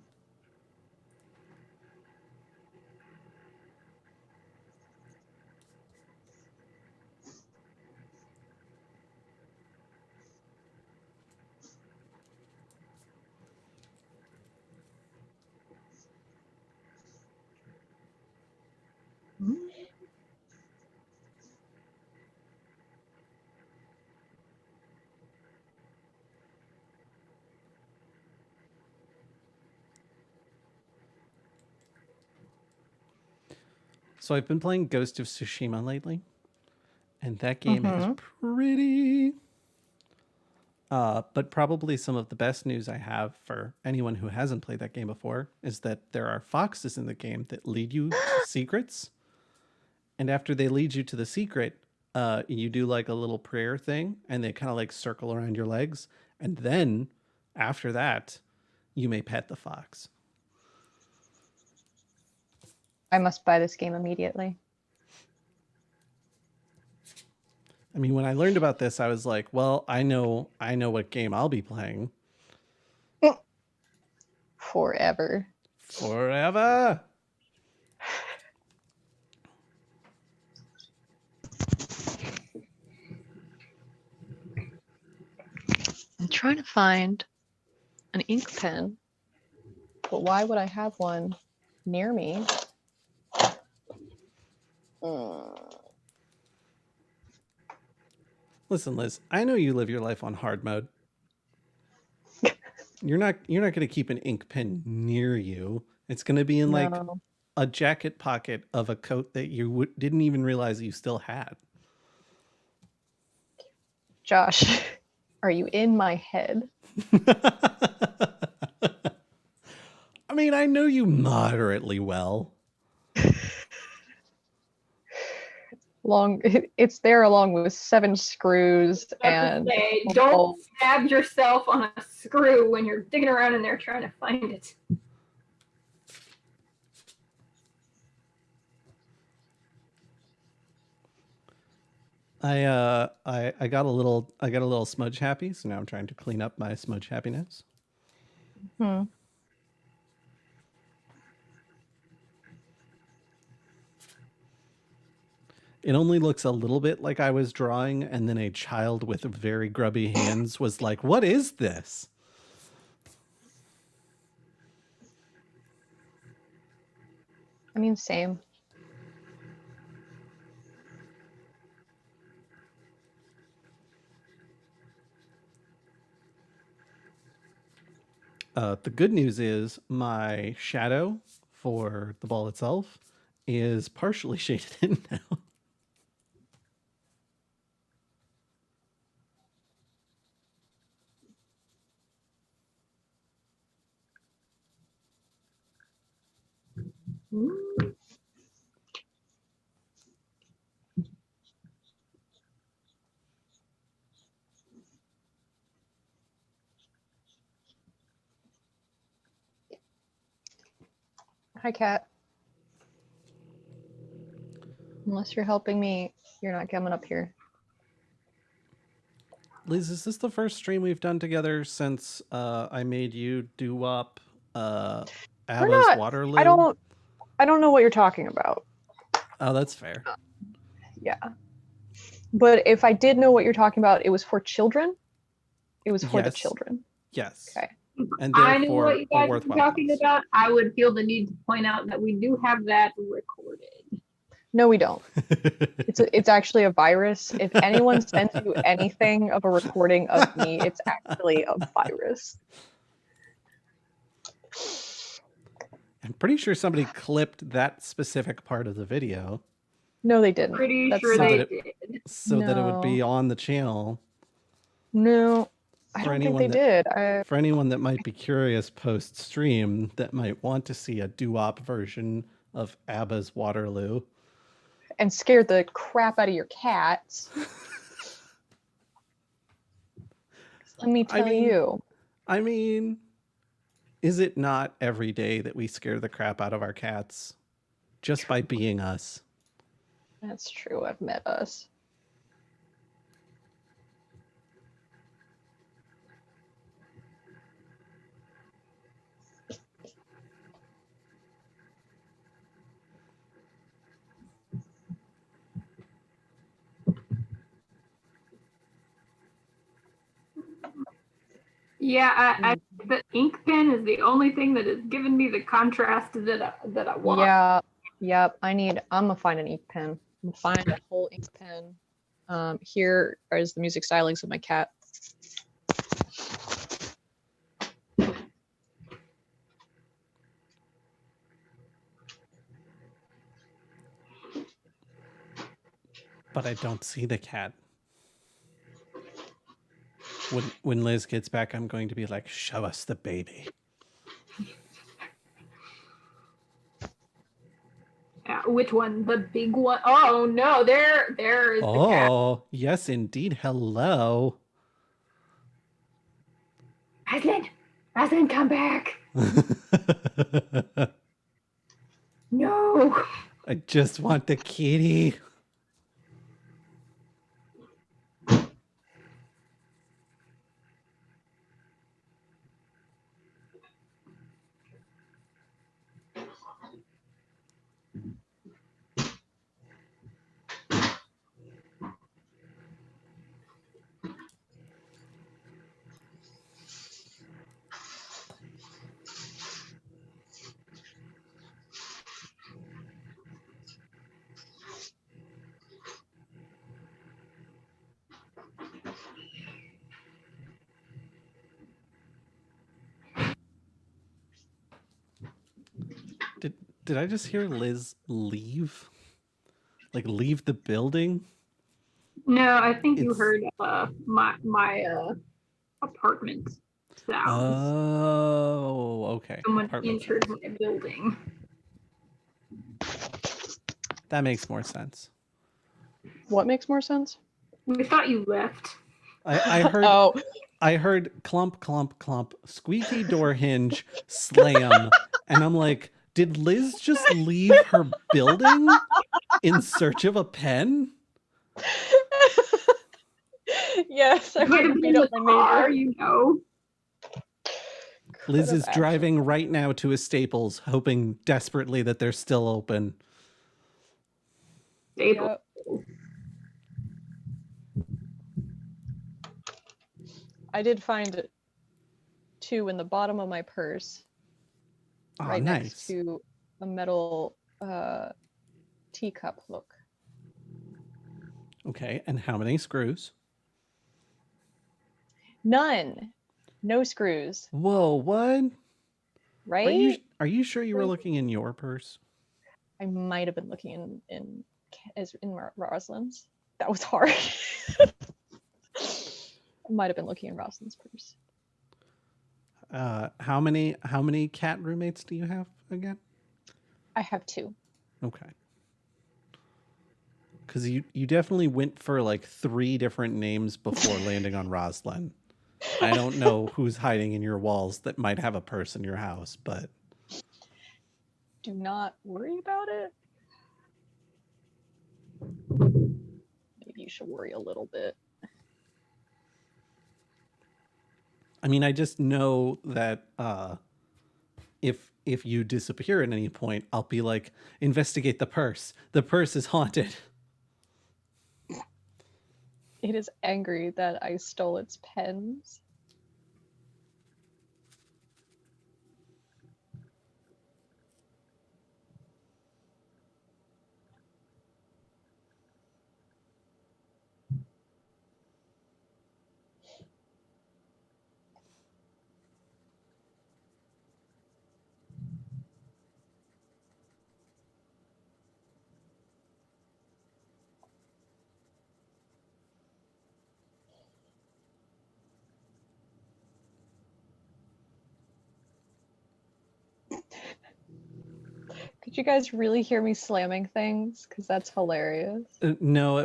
So I've been playing Ghost of Tsushima lately, and that game is pretty. But probably some of the best news I have for anyone who hasn't played that game before is that there are foxes in the game that lead you to secrets. And after they lead you to the secret, you do like a little prayer thing and they kind of like circle around your legs. And then after that, you may pet the fox. I must buy this game immediately. I mean, when I learned about this, I was like, well, I know what game I'll be playing. Forever. Forever. I'm trying to find an ink pen, but why would I have one near me? Listen, Liz, I know you live your life on hard mode. You're not going to keep an ink pen near you. It's going to be in like a jacket pocket of a coat that you didn't even realize you still had. Josh, are you in my head? I mean, I know you moderately well. It's there along with 7 screws and don't stab yourself on a screw when you're digging around in there trying to find it. I got a little smudge happy, so now I'm trying to clean up my smudge happiness. It only looks a little bit like I was drawing, and then a child with very grubby hands was like, "What is this?" I mean, same. The good news is my shadow for the ball itself is partially shaded in now. Hi, Kat. Unless you're helping me, you're not coming up here. Liz, is this the first stream we've done together since I made you do up ABBA's Waterloo? I don't know what you're talking about. Oh, that's fair. Yeah. But if I did know what you're talking about, it was for children. It was for the children. Yes. Okay. And I knew therefore what you guys were talking cause. about. I would feel the need to point out that we do have that recorded. No, we don't. It's actually a virus. If anyone sends you anything of a recording of me, it's actually a virus. I'm pretty sure somebody clipped that specific part of the video. No, they didn't. Pretty sure they did. So that it would be on the channel. No, I don't think they did. For anyone that might be curious post-stream that might want to see a doo-wop version of ABBA's Waterloo. And scared the crap out of your cats. Let me tell you. I mean, is it not every day that we scare the crap out of our cats just by being us? That's true. I've met us. Yeah, the ink pen is the only thing that has given me the contrast that I want. Yeah, yep. I'm gonna find an ink pen. I'm gonna find a whole ink pen. Here is the music stylings of my cat. But I don't see the cat. When Liz gets back, I'm going to be like, show us the baby. Which one? The big one? Oh no, there is the cat. Oh, yes indeed. Hello. Aslan, come back. No. I just want the kitty. Did I just hear Liz leave? Like leave the building? No, I think you heard my apartment sounds. Oh, okay. Someone entered my building. That makes more sense. What makes more sense? We thought you left. I heard I heard clump, clump, clump, squeaky door hinge, slam, and I'm like, did Liz just leave her building in search of a pen? Yes, I would have beat up my car, neighbor. you know. Liz is driving right now to a Staples, hoping desperately that they're still open. Staples. I did find 2 in the bottom of my purse. Oh, right nice. next to a metal teacup hook. Okay, and how many screws? None. No screws. Whoa, what? Right? Are you sure you were looking in your purse? I might have been looking in Rosalind's. That was hard. I might have been looking in Rosalind's purse. How many cat roommates do you have again? I have 2. Okay. Because you definitely went for like 3 different names before landing on Rosalind. I don't know who's hiding in your walls that might have a purse in your house, but do not worry about it. Maybe you should worry a little bit. I mean, I just know that if you disappear at any point, I'll be like, investigate the purse. The purse is haunted. It is angry that I stole its pens. Could you guys really hear me slamming things? Because that's hilarious. No,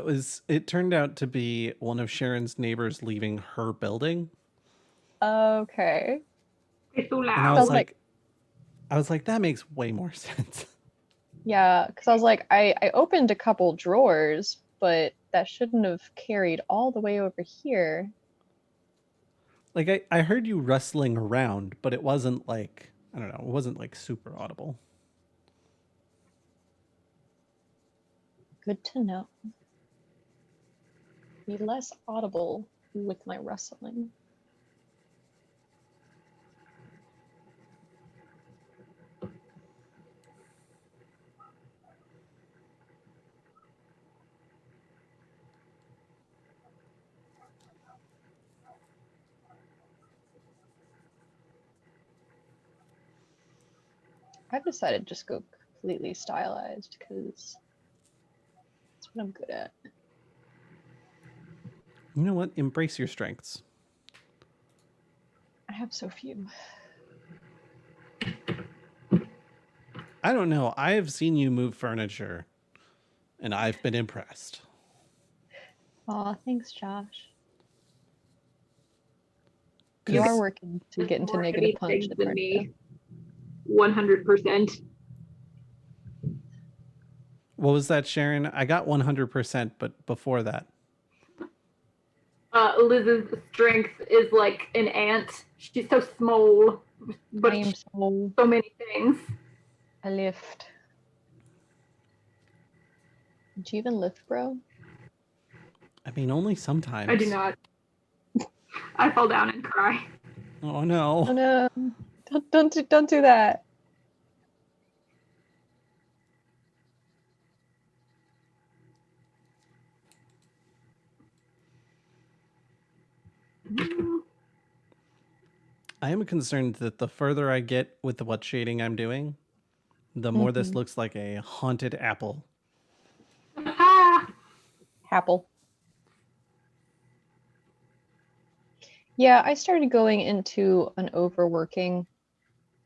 it turned out to be one of Sharon's neighbors leaving her building. Okay. It's so loud. And I was like, that makes way more sense. Yeah, because I was like, I opened a couple drawers, but that shouldn't have carried all the way over here. Like I heard you rustling around, but it wasn't like, I don't know, it wasn't like super audible. Good to know. Be less audible with my rustling. I've decided to just go completely stylized because that's what I'm good at. You know what? Embrace your strengths. I have so few. I don't know. I have seen you move furniture, and I've been impressed. Aw, thanks, Josh. You are working to get into negative punch than me. 100%. What was that, Sharon? I got 100%, but before that. Liz's strength is like an ant. She's so small, but I am so many things. I lift. Did you even lift, bro? I mean, only sometimes. I do not. I fall down and cry. Oh no! Oh no! Don't do that. I am concerned that the further I get with what shading I'm doing, the more this looks like a haunted apple. Apple. Yeah, I started going into an overworking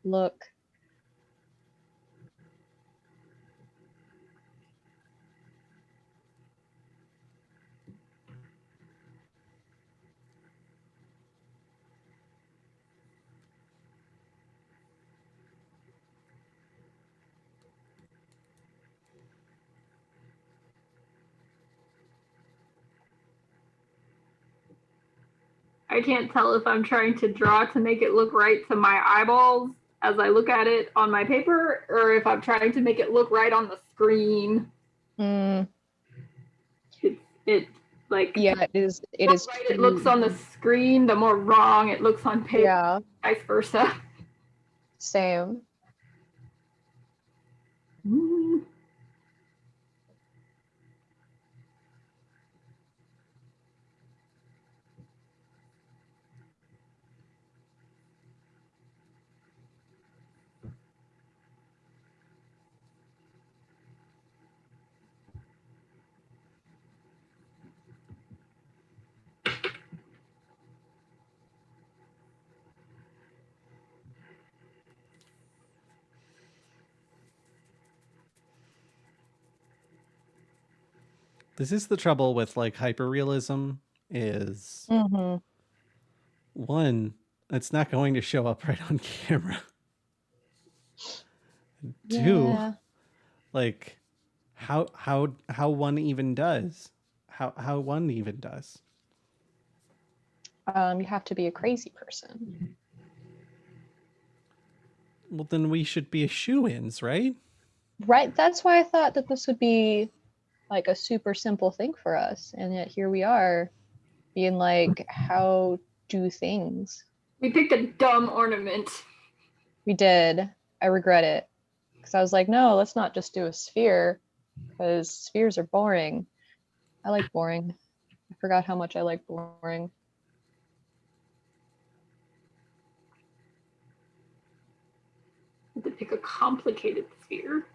look. I can't tell if I'm trying to draw to make it look right to my eyeballs as I look at it on my paper, or if I'm trying to make it look right on the screen. it like Yeah, it is. It the is. right it looks on the screen, the more wrong it looks on paper. Yeah. Vice versa. Same. This is the trouble with like hyperrealism is one, it's not going to show up right on camera. Two, Yeah. like how one even does. How one even does. You have to be a crazy person. Well, then we should be shoo-ins, right? Right. That's why I thought that this would be like a super simple thing for us, and yet here we are, being like, how do things? We picked a dumb ornament. We did. I regret it because I was like, no, let's not just do a sphere because spheres are boring. I like boring. I forgot how much I like boring. To pick a complicated sphere.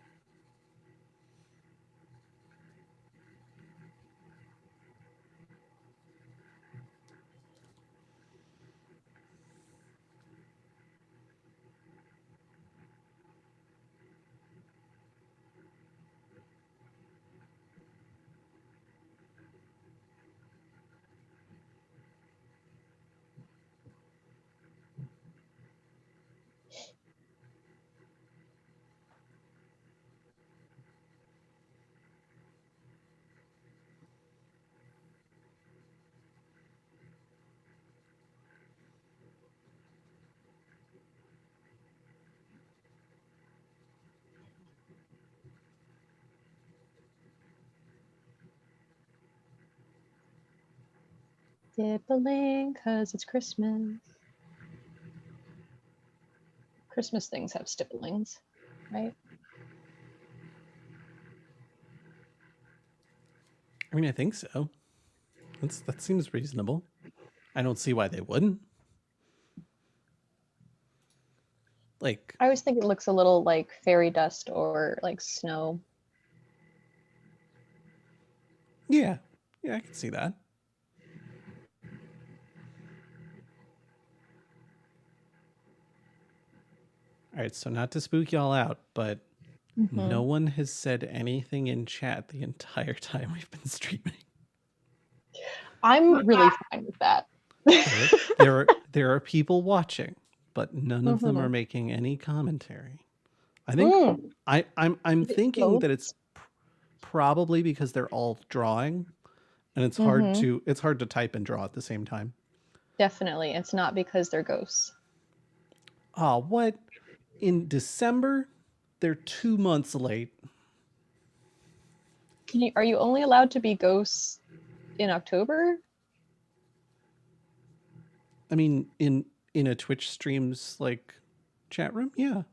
Stippling because it's Christmas. Christmas things have stipplings, right? I mean, I think so. That seems reasonable. I don't see why they wouldn't. Like, I always think it looks a little like fairy dust or like snow. yeah, I can see that. All right, so not to spook y'all out, but no one has said anything in chat the entire time we've been streaming. I'm really fine with that. There are people watching, but none of them are making any commentary. I think I'm thinking that it's probably because they're all drawing, and it's hard to type and draw at the same time. Definitely, it's not because they're ghosts. Oh, what? In December, they're 2 months late. Are you only allowed to be ghosts in October? I mean, in a Twitch stream's like chat room, yeah.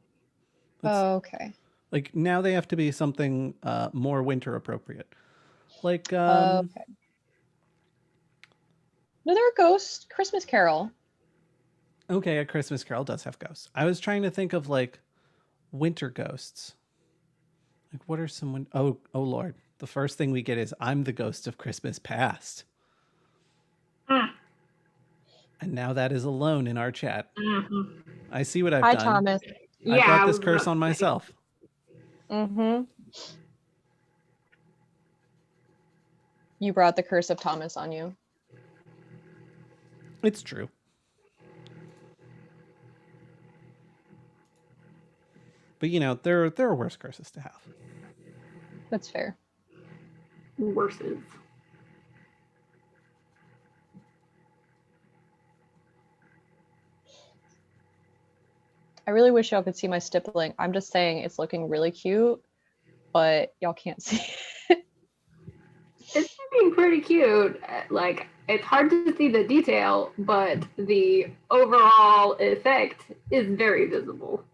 Oh, okay. Like now they have to be something more winter appropriate. Like Okay. No, there are ghosts. Christmas Carol. Okay, A Christmas Carol does have ghosts. I was trying to think of like winter ghosts. Like what are some oh Lord. The first thing we get is I'm the ghost of Christmas past. And now that is alone in our chat. I see what I've done. Hi, Thomas. I brought this curse on myself. You brought the curse of Thomas on you. It's true. But you know, there are worse curses to have. That's fair. Worses. I really wish y'all could see my stippling. I'm just saying it's looking really cute, but y'all can't see it. It's gonna be looking pretty cute. Like, it's hard to see the detail, but the overall effect is very visible.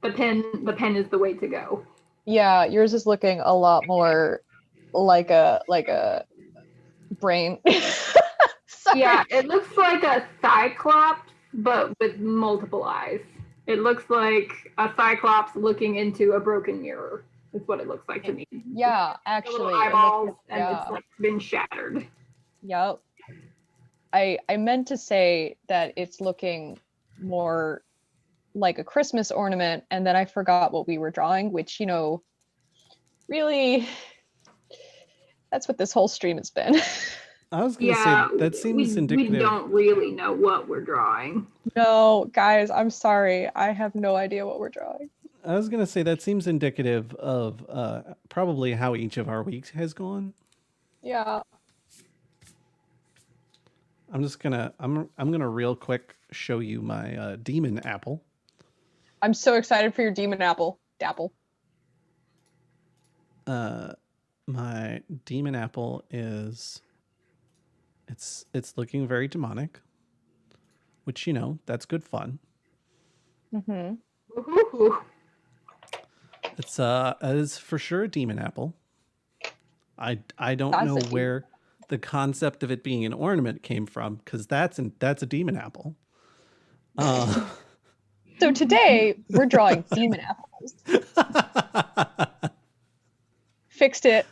The pen is the way to go. Yeah, yours is looking a lot more like a brain. Yeah, it looks like a cyclops, but with multiple eyes. It looks like a cyclops looking into a broken mirror. Is what it looks like to me. Yeah, The actually, little eyeballs, and it's like been shattered. Yep. I meant to say that it's looking more like a Christmas ornament, and then I forgot what we were drawing, which, really, that's what this whole stream has been. I was going to say, that seems indicative. We don't really know what we're drawing. No, guys, I'm sorry. I have no idea what we're drawing. I was going to say, that seems indicative of probably how each of our weeks has gone. Yeah. I'm just going to, I'm going to real quick show you my demon apple. I'm so excited for your demon apple. Dapple. My demon apple is, it's looking very demonic, which, that's good fun. Mm-hmm. It is for sure a demon apple. I don't know where the concept of it being an ornament came from, because that's a demon apple. So today we're drawing demon apples. I fixed it.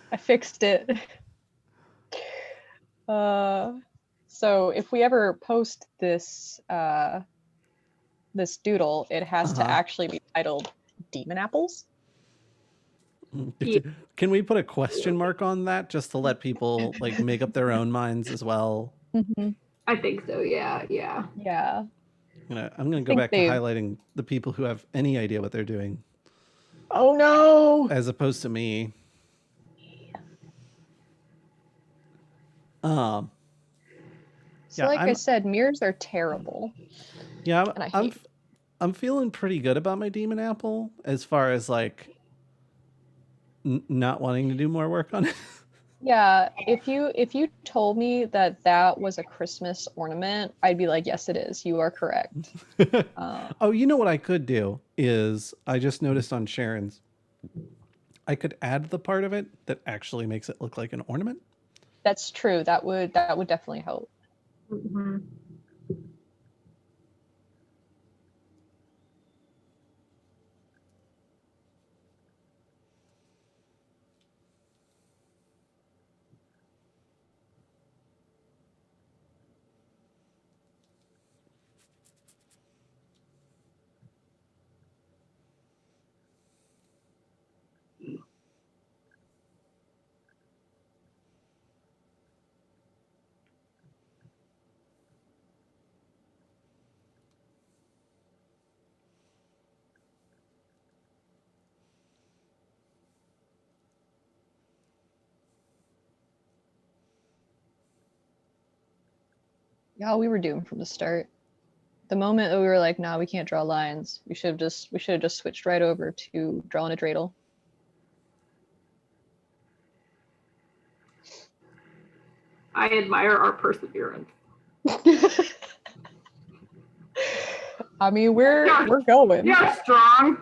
So if we ever post this this doodle, it has to actually be titled Demon Apples. Can we put a question mark on that just to let people like make up their own minds as well? Mm-hmm. I think so. Yeah. I'm gonna go back to highlighting the people who have any idea what they're doing. Oh no! As opposed to me. So like I said, mirrors are terrible. Yeah, I'm feeling pretty good about my demon apple as far as like not wanting to do more work on it. Yeah, if you told me that was a Christmas ornament, I'd be like, yes, it is. You are correct. Oh, you know what I could do is I just noticed on Sharon's, I could add the part of it that actually makes it look like an ornament. That's true. That would definitely help. Mm-hmm. Yeah, we were doomed from the start. The moment that we were like, "No, we can't draw lines," we should have just switched right over to drawing a dreidel. I admire our perseverance. I mean, we're going. You're strong.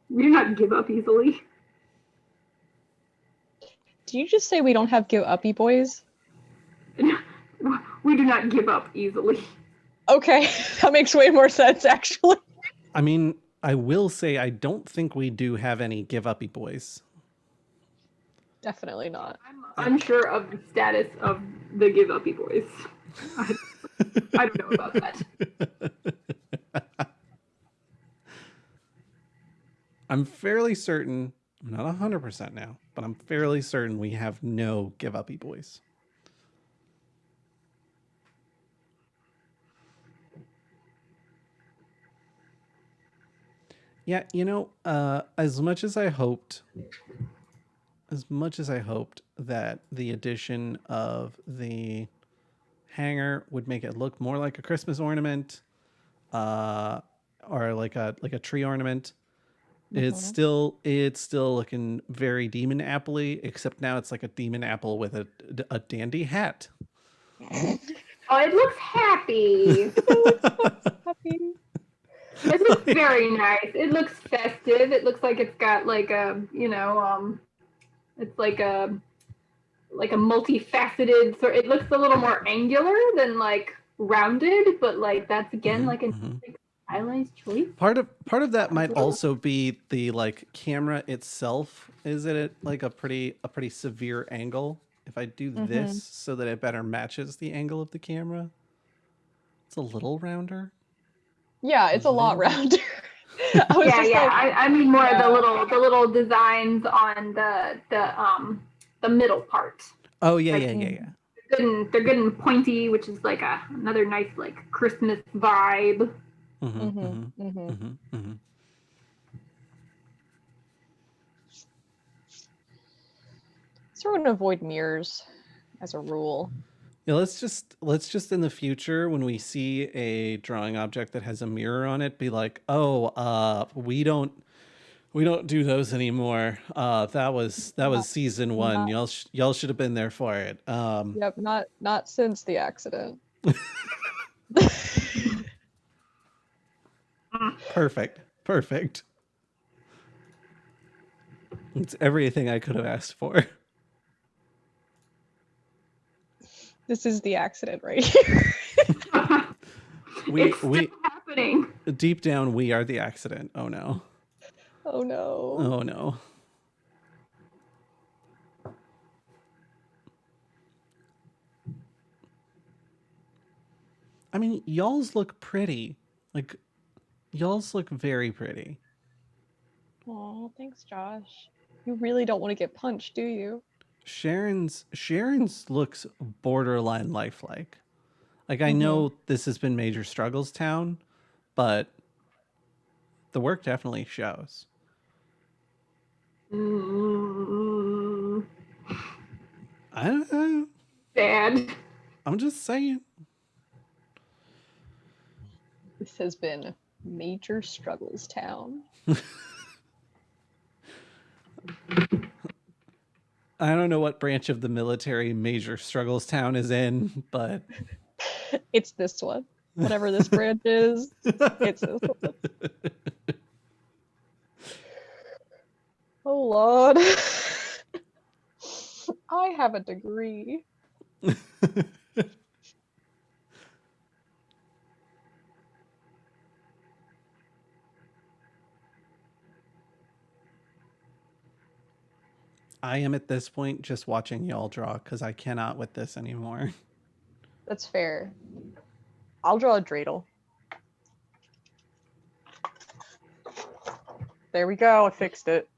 We do not give up easily. Did you just say we don't have give uppy boys? We do not give up easily. Okay, that makes way more sense, actually. I mean, I will say I don't think we do have any give uppy boys. Definitely not. I'm unsure of the status of the give uppy boys. I don't know about that. I'm fairly certain, I'm not 100% now, but I'm fairly certain we have no give uppy boys. Yeah, as much as I hoped that the addition of the hanger would make it look more like a Christmas ornament, or like a tree ornament, It's still looking very demon apple-y, except now it's like a demon apple with a dandy hat. Oh, it looks happy. Happy. It looks very nice. It looks festive. It looks like it's got like a, it's like a multifaceted sort. It looks a little more angular than like rounded, but like that's again like a stylized choice. Part of that might also be the like camera itself is at like a pretty severe angle. If I do this so that it better matches the angle of the camera, it's a little rounder. Yeah, it's a lot rounder. I mean more of the little designs on the middle part. Oh yeah, like, yeah. They're good and pointy, which is like another nice like Christmas vibe. So we're gonna avoid mirrors as a rule. Yeah, let's just in the future when we see a drawing object that has a mirror on it, be like, oh, we don't do those anymore. That was season 1. Y'all should have been there for it. Yep, not since the accident. Perfect. It's everything I could have asked for. This is the accident right here. It's still happening. Deep down, we are the accident. Oh no. Oh no. Oh no. I mean, y'all's look pretty. Like, y'all's look very pretty. Oh, thanks, Josh. You really don't want to get punched, do you? Sharon's looks borderline lifelike. Like, I know this has been Major Struggles Town, but the work definitely shows. I don't know. Bad. I'm just saying. This has been Major Struggles Town. I don't know what branch of the military Major Struggles Town is in, but it's this one. Whatever this branch is, it's this one. Oh Lord. I have a degree. I am at this point just watching y'all draw because I cannot with this anymore. That's fair. I'll draw a dreidel. There we go. I fixed it.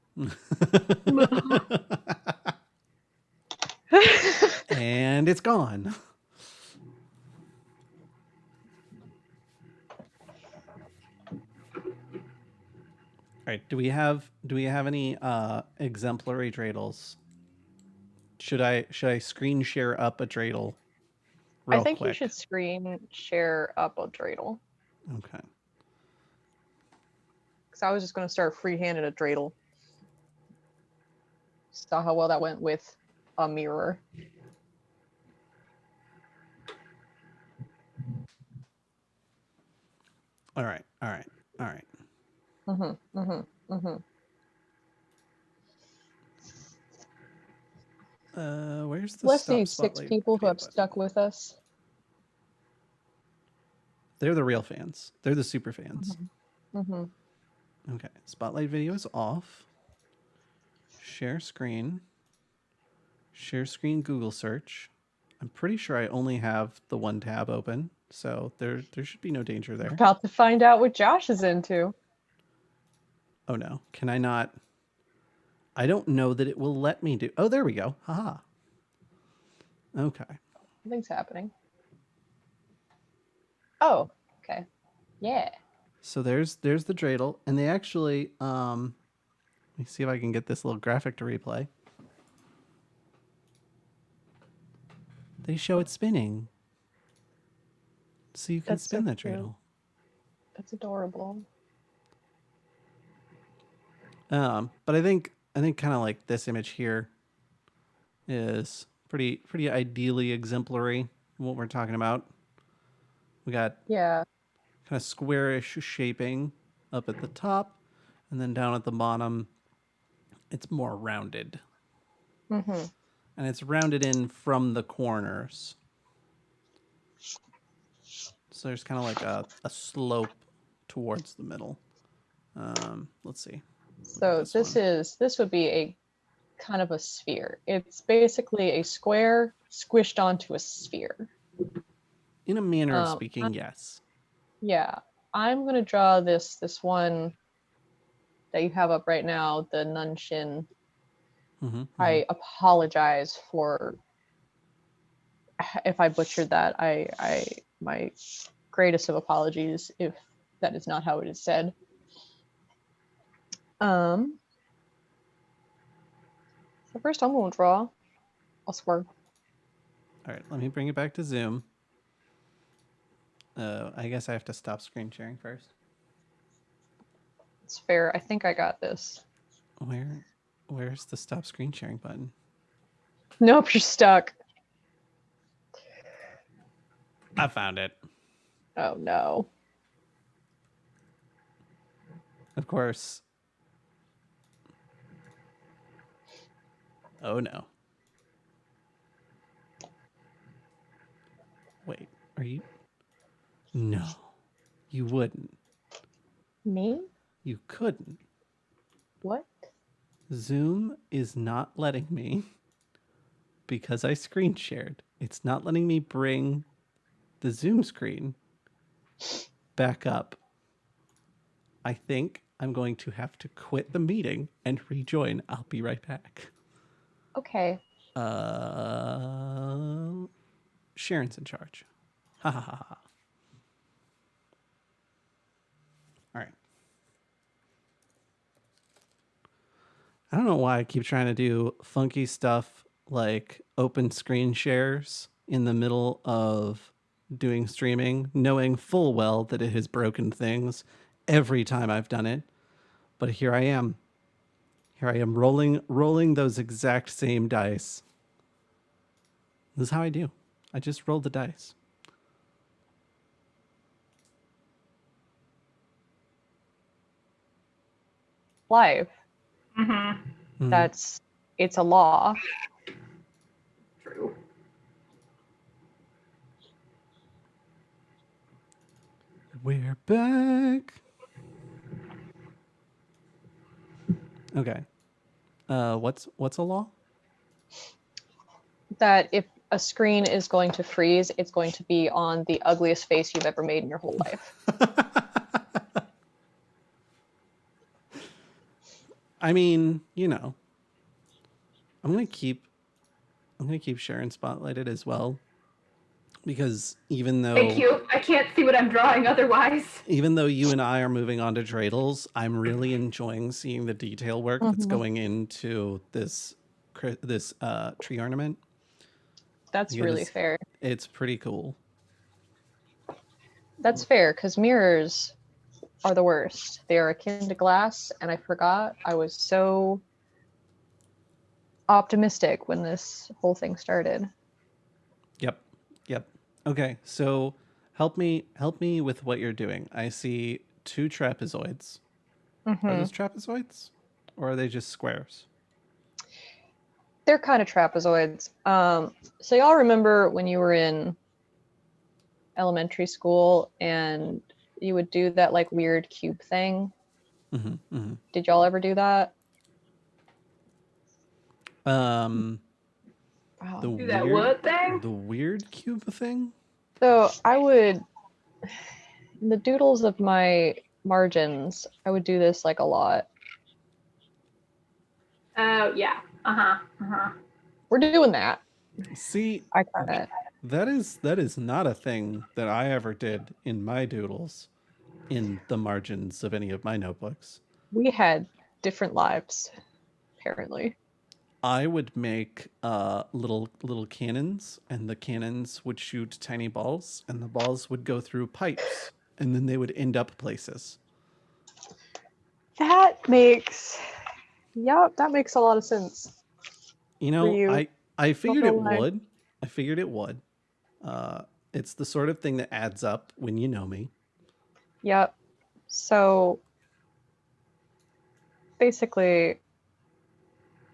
And it's gone. All right. Do we have any exemplary dreidels? Should I screen share up a dreidel? I think quick? You should screen share up a dreidel. Okay. Because I was just going to start freehanding a dreidel. Saw how well that went with a mirror. All right. Where's the Bless these 6 people who have stuck with us. They're the real fans. They're the super fans. Okay. Spotlight video is off. Share screen. Share screen Google search. I'm pretty sure I only have the one tab open, so there should be no danger there. About to find out what Josh is into. Oh no. Can I not? I don't know that it will let me do. Oh, there we go. Haha. Okay. Something's happening. Oh, okay. Yeah. So there's the dreidel, and they actually let me see if I can get this little graphic to replay. They show it spinning. So you can spin that dreidel. That's adorable. But I think kind of like this image here is pretty ideally exemplary of what we're talking about. We got Yeah. kind of squarish shaping up at the top, and then down at the bottom, it's more rounded. Mm-hmm. And it's rounded in from the corners. So there's kind of like a slope towards the middle. Let's see. So this would be a kind of a sphere. It's basically a square squished onto a sphere. In a manner of Um, speaking, yes. Yeah, I'm gonna draw this one that you have up right now, the Nunshin. I apologize for if I butchered that. I my greatest of apologies if that is not how it is said. So first I'm gonna draw a square. All right, let me bring it back to Zoom. I guess I have to stop screen sharing first. It's fair. I think I got this. Where's the stop screen sharing button? Nope, you're stuck. I found it. Oh no. Of course. Oh no. Wait, are you? No, you wouldn't. Me? You couldn't. What? Zoom is not letting me because I screen shared. It's not letting me bring the Zoom screen back up. I think I'm going to have to quit the meeting and rejoin. I'll be right back. Okay. Sharon's in charge. Ha ha ha ha. All right. I don't know why I keep trying to do funky stuff like open screen shares in the middle of doing streaming, knowing full well that it has broken things every time I've done it. But here I am. Here I am rolling those exact same dice. This is how I do. I just roll the dice. Life. Mm-hmm. It's a law. True. We're back. Okay. What's a law? That if a screen is going to freeze, it's going to be on the ugliest face you've ever made in your whole life. I mean, you know, I'm gonna keep Sharon spotlighted as well, because even though Thank you. I can't see what I'm drawing otherwise. Even though you and I are moving on to dreidels, I'm really enjoying seeing the detail work that's going into this tree ornament. That's really fair. It's pretty cool. That's fair, because mirrors are the worst. They are akin to glass, and I forgot I was so optimistic when this whole thing started. Yep. Okay, so help me with what you're doing. I see 2 trapezoids. Are those trapezoids, or are they just squares? They're kind of trapezoids. So y'all remember when you were in elementary school and you would do that like weird cube thing? Did y'all ever do that? Do that what thing? The weird cube thing? So I would, in the doodles of my margins, I would do this like a lot. Oh, yeah. We're doing that. See, I got it. that is not a thing that I ever did in my doodles in the margins of any of my notebooks. We had different lives, apparently. I would make little cannons, and the cannons would shoot tiny balls, and the balls would go through pipes, and then they would end up places. That makes Yep, that makes a lot of sense. You know, you. I figured Not it gonna lie. would. I figured it would. It's the sort of thing that adds up when you know me. Yep. So basically,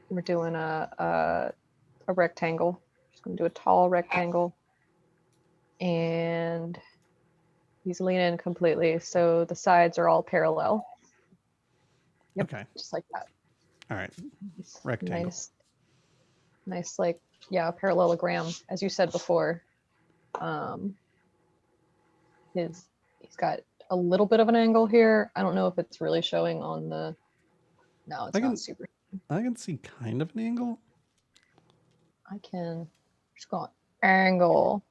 we're doing a rectangle. Just gonna do a tall rectangle, and he's leaning completely, so the sides are all parallel. Yep, Okay. just like that. All right. Rectangle. Nice, like, yeah, parallelogram, as you said before. He's got a little bit of an angle here. I don't know if it's really showing on the. No, it's not super. I can see kind of an angle. I can just go on angle.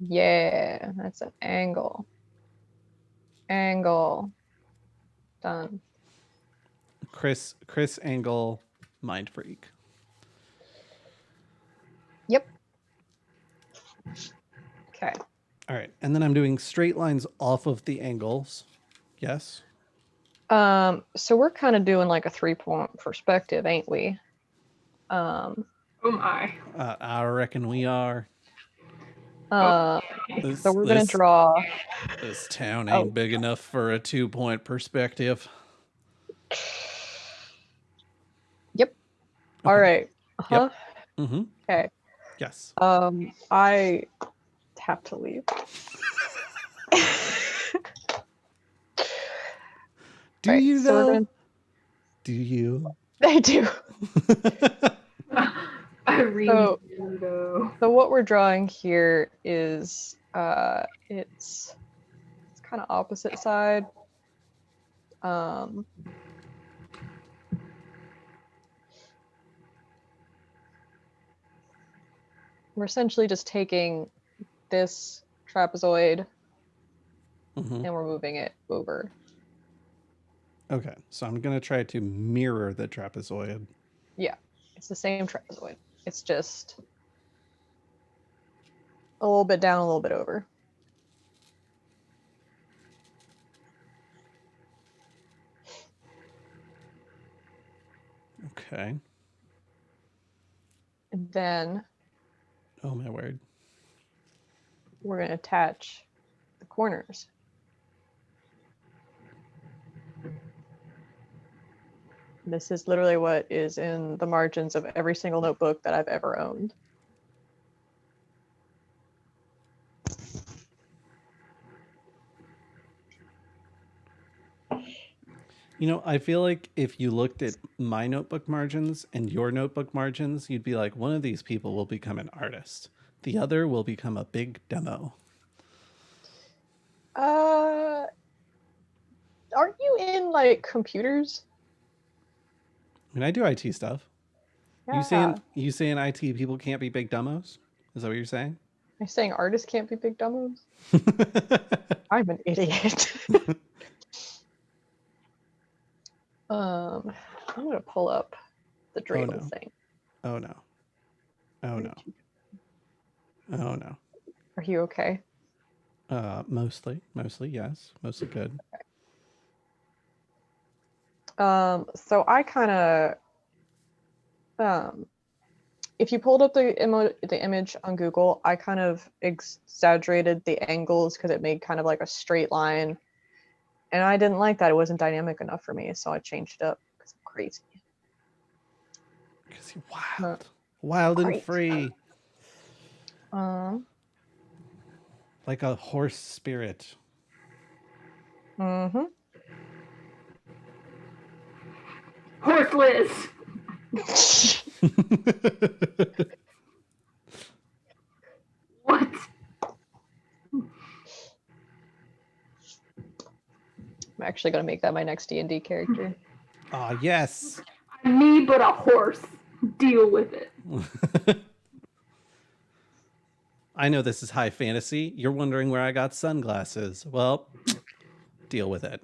Yeah, that's an angle. Angle. Done. Chris Angle, mind freak. Yep. Okay. All right, and then I'm doing straight lines off of the angles. Yes. So we're kind of doing like a 3-point perspective, ain't we? Oh my. I reckon we are. So we're gonna This draw. This town ain't Oh. big enough for a 2-point perspective. Yep. Okay. All right. Uh-huh. Yep. Mm-hmm. Okay. Yes. I have to leave. Do Right, you so though? gonna... Do you? I do. I really do. So what we're drawing here is it's kind of opposite side. We're essentially just taking this trapezoid and we're moving it over. Okay, so I'm gonna try to mirror the trapezoid. Yeah, it's the same trapezoid. It's just a little bit down, a little bit over. Okay. And then, oh my word, we're going to attach the corners. This is literally what is in the margins of every single notebook that I've ever owned. You know, I feel like if you looked at my notebook margins and your notebook margins, you'd be like, one of these people will become an artist. The other will become a big demo. Aren't you in like computers? I mean, I do IT stuff. Yeah. You saying IT people can't be big demos? Is that what you're saying? Are you saying artists can't be big demos? I'm an idiot. I'm gonna pull up the dreidel thing. Oh no. Oh no. Oh no. Are you okay? Mostly, yes. Mostly good. Okay. So I kind of if you pulled up the image on Google, I kind of exaggerated the angles because it made kind of like a straight line. And I didn't like that. It wasn't dynamic enough for me, so I changed it up because I'm crazy. Because you're wild. Wild and free. Like a horse spirit. Mm-hmm. Horseless. What? I'm actually going to make that my next D&D character. Ah, yes. I'm me, but a horse. Deal with it. I know this is high fantasy. You're wondering where I got sunglasses. Well, deal with it.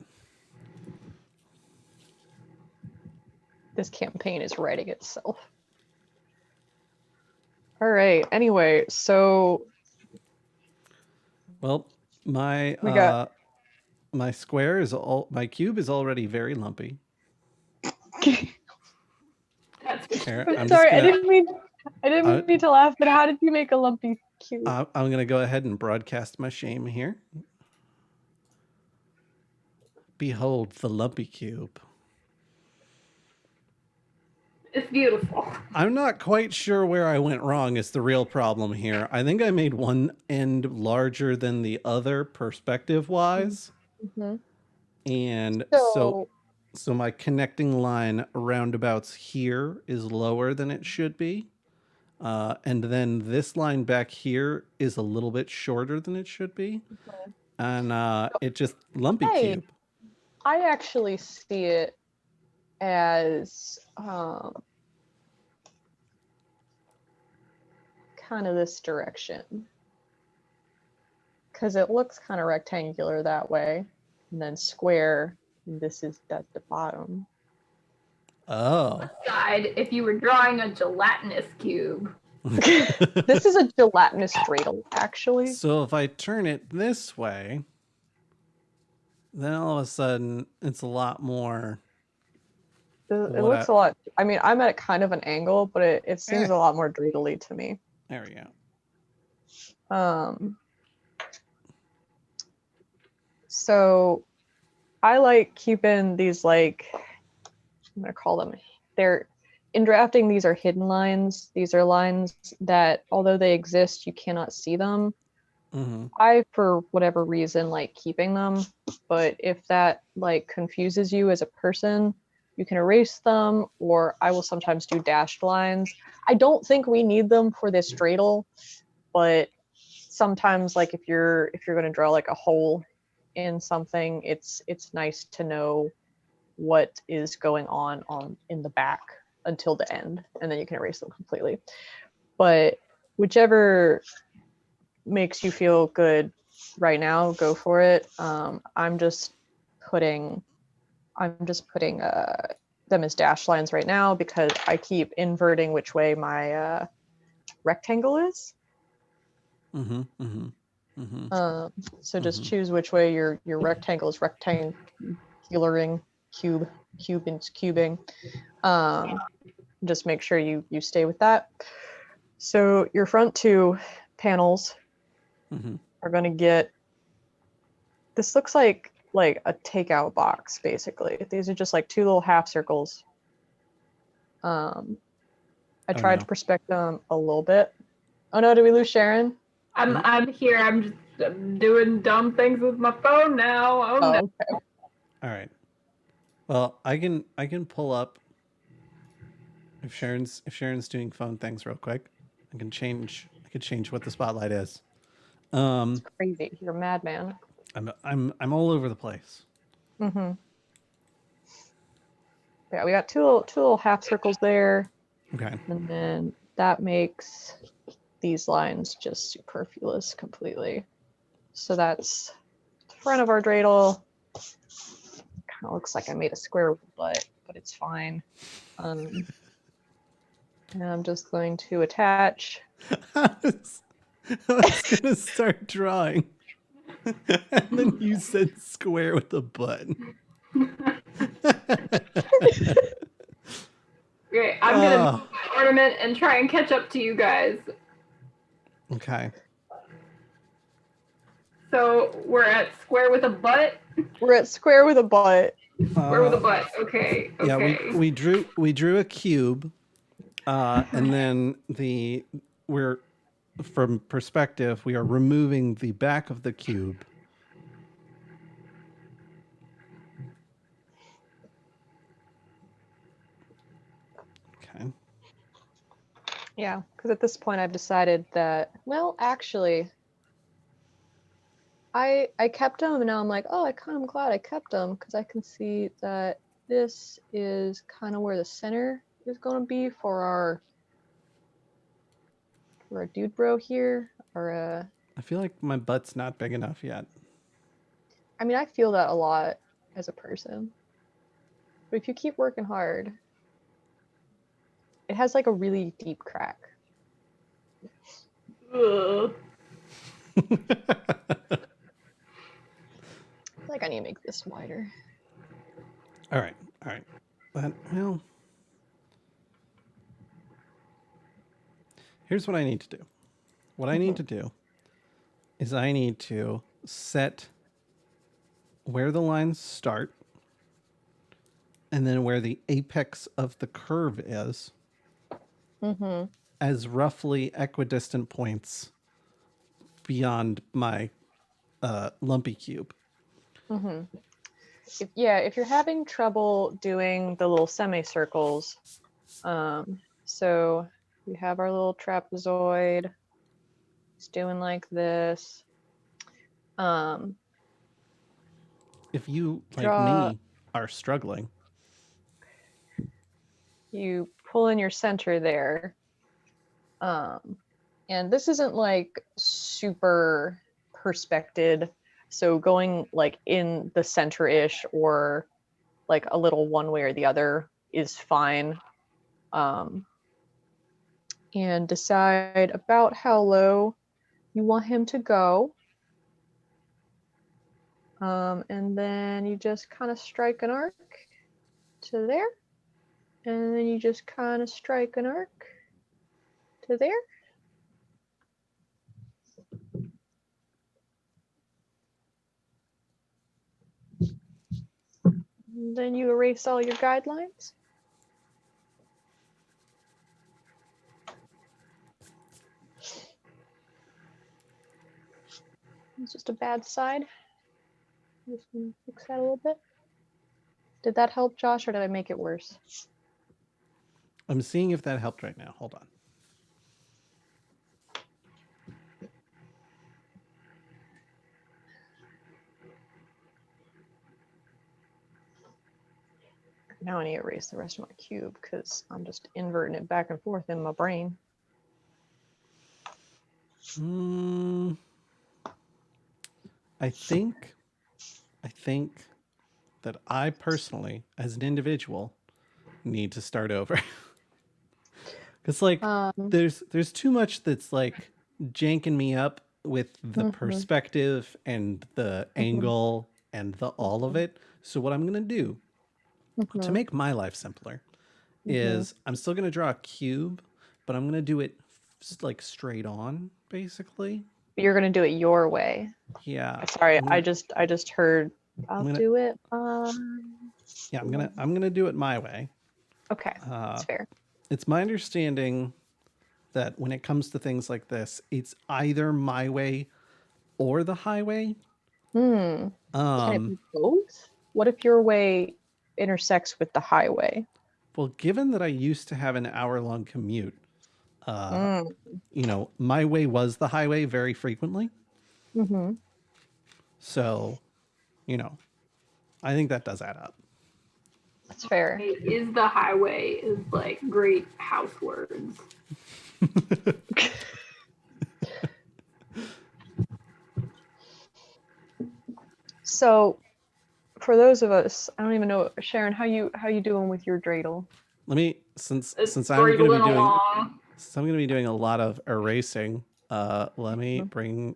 This campaign is writing itself. All right. Anyway, so. Well, my my cube is already very lumpy. Here, I'm I'm sorry, just I gonna, didn't mean to laugh, but how did you make a lumpy cube? I'm gonna go ahead and broadcast my shame here. Behold the lumpy cube. It's beautiful. I'm not quite sure where I went wrong is the real problem here. I think I made one end larger than the other perspective wise. Mhm. And So so my connecting line roundabouts here is lower than it should be. And then this line back here is a little bit shorter than it should be. And it just lumpy I cube. I actually see it as kind of this direction, because it looks kind of rectangular that way, and then square. And that's the bottom. Oh. Side, if you were drawing a gelatinous cube. This is a gelatinous dreidel, actually. So if I turn it this way, then all of a sudden it's a lot more. It looks a lot. I mean, I'm at kind of an angle, but it seems a lot more dreidel-y to me. There we go. So I like keeping these, like, I'm gonna call them, they're in drafting, these are hidden lines. These are lines that, although they exist, you cannot see them. Mm-hmm. I, for whatever reason, like keeping them, but if that like confuses you as a person, you can erase them, or I will sometimes do dashed lines. I don't think we need them for this dreidel, but sometimes, like, if you're going to draw like a hole in something, it's nice to know what is going on in the back until the end, and then you can erase them completely. But whichever makes you feel good right now, go for it. I'm just putting them as dash lines right now because I keep inverting which way my rectangle is. Mm-hmm. Mm-hmm. Mm-hmm. So just choose which way your rectangle is rectangularing, cubing. Just make sure you stay with that. So your front two panels are going to get, this looks like a takeout box, basically. These are just like two little half circles. I tried to perspect them a little bit. Oh no, did we lose Sharon? I'm here. I'm just doing dumb things with my phone now. Oh no. Okay. All right. Well, I can pull up if Sharon's doing phone things real quick. I could change what the spotlight is. It's crazy. You're a madman. I'm all over the place. Mm-hmm. Yeah, we got two little half circles there. Okay. And then that makes these lines just superfluous completely. So that's the front of our dreidel. Kind of looks like I made a square with a butt, but it's fine. And I'm just going to attach. I was gonna start drawing, and then you said square with a butt. Great. I'm gonna move my ornament and try and catch up to you guys. Okay. So we're at square with a butt. We're at square with a butt. Square with a butt. Okay. Yeah, Okay. we drew a cube, and then we're from perspective we are removing the back of the cube. Okay. Yeah, because at this point I've decided that, well, actually, I kept them, and now I'm like, oh, I kind of glad I kept them because I can see that this is kind of where the center is going to be for our dude bro here. Or I feel like my butt's not big enough yet. I mean, I feel that a lot as a person, but if you keep working hard, it has like a really deep crack. Ugh. I feel like I need to make this wider. All right. But, well, Here's what I need to do. What I need to do is I need to set where the lines start and then where the apex of the curve is as roughly equidistant points beyond my lumpy cube. If you're having trouble doing the little semicircles, so we have our little trapezoid. It's doing like this. If you, like me, are struggling, you pull in your center there. And this isn't like super perspected. So going like in the center-ish or like a little one way or the other is fine. And decide about how low you want him to go. And then you just kind of strike an arc to there. And then you just kind of strike an arc to there. And then you erase all your guidelines. It's just a bad side. Just gonna fix that a little bit. Did that help, Josh, or did I make it worse? I'm seeing if that helped right now. Hold on. Now I need to erase the rest of my cube because I'm just inverting it back and forth in my brain. I think that I personally, as an individual, need to start over. Because like there's too much that's like janking me up with the perspective and the angle and the all of it. So what I'm gonna do to make my life simpler is I'm still gonna draw a cube, but I'm gonna do it like straight on, basically. You're gonna do it your way. Yeah. Sorry, I just heard. I'll do it. Yeah, I'm gonna do it my way. Okay, that's fair. It's my understanding that when it comes to things like this, it's either my way or the highway. Can it be both? What if your way intersects with the highway? Well, given that I used to have an hour-long commute, you know, my way was the highway very frequently. So, you know, I think that does add up. That's fair. Is the highway is like great house words. So, for those of us, I don't even know, Sharon, how you doing with your dreidel? Let me since I'm going to be doing a lot of erasing. Let me bring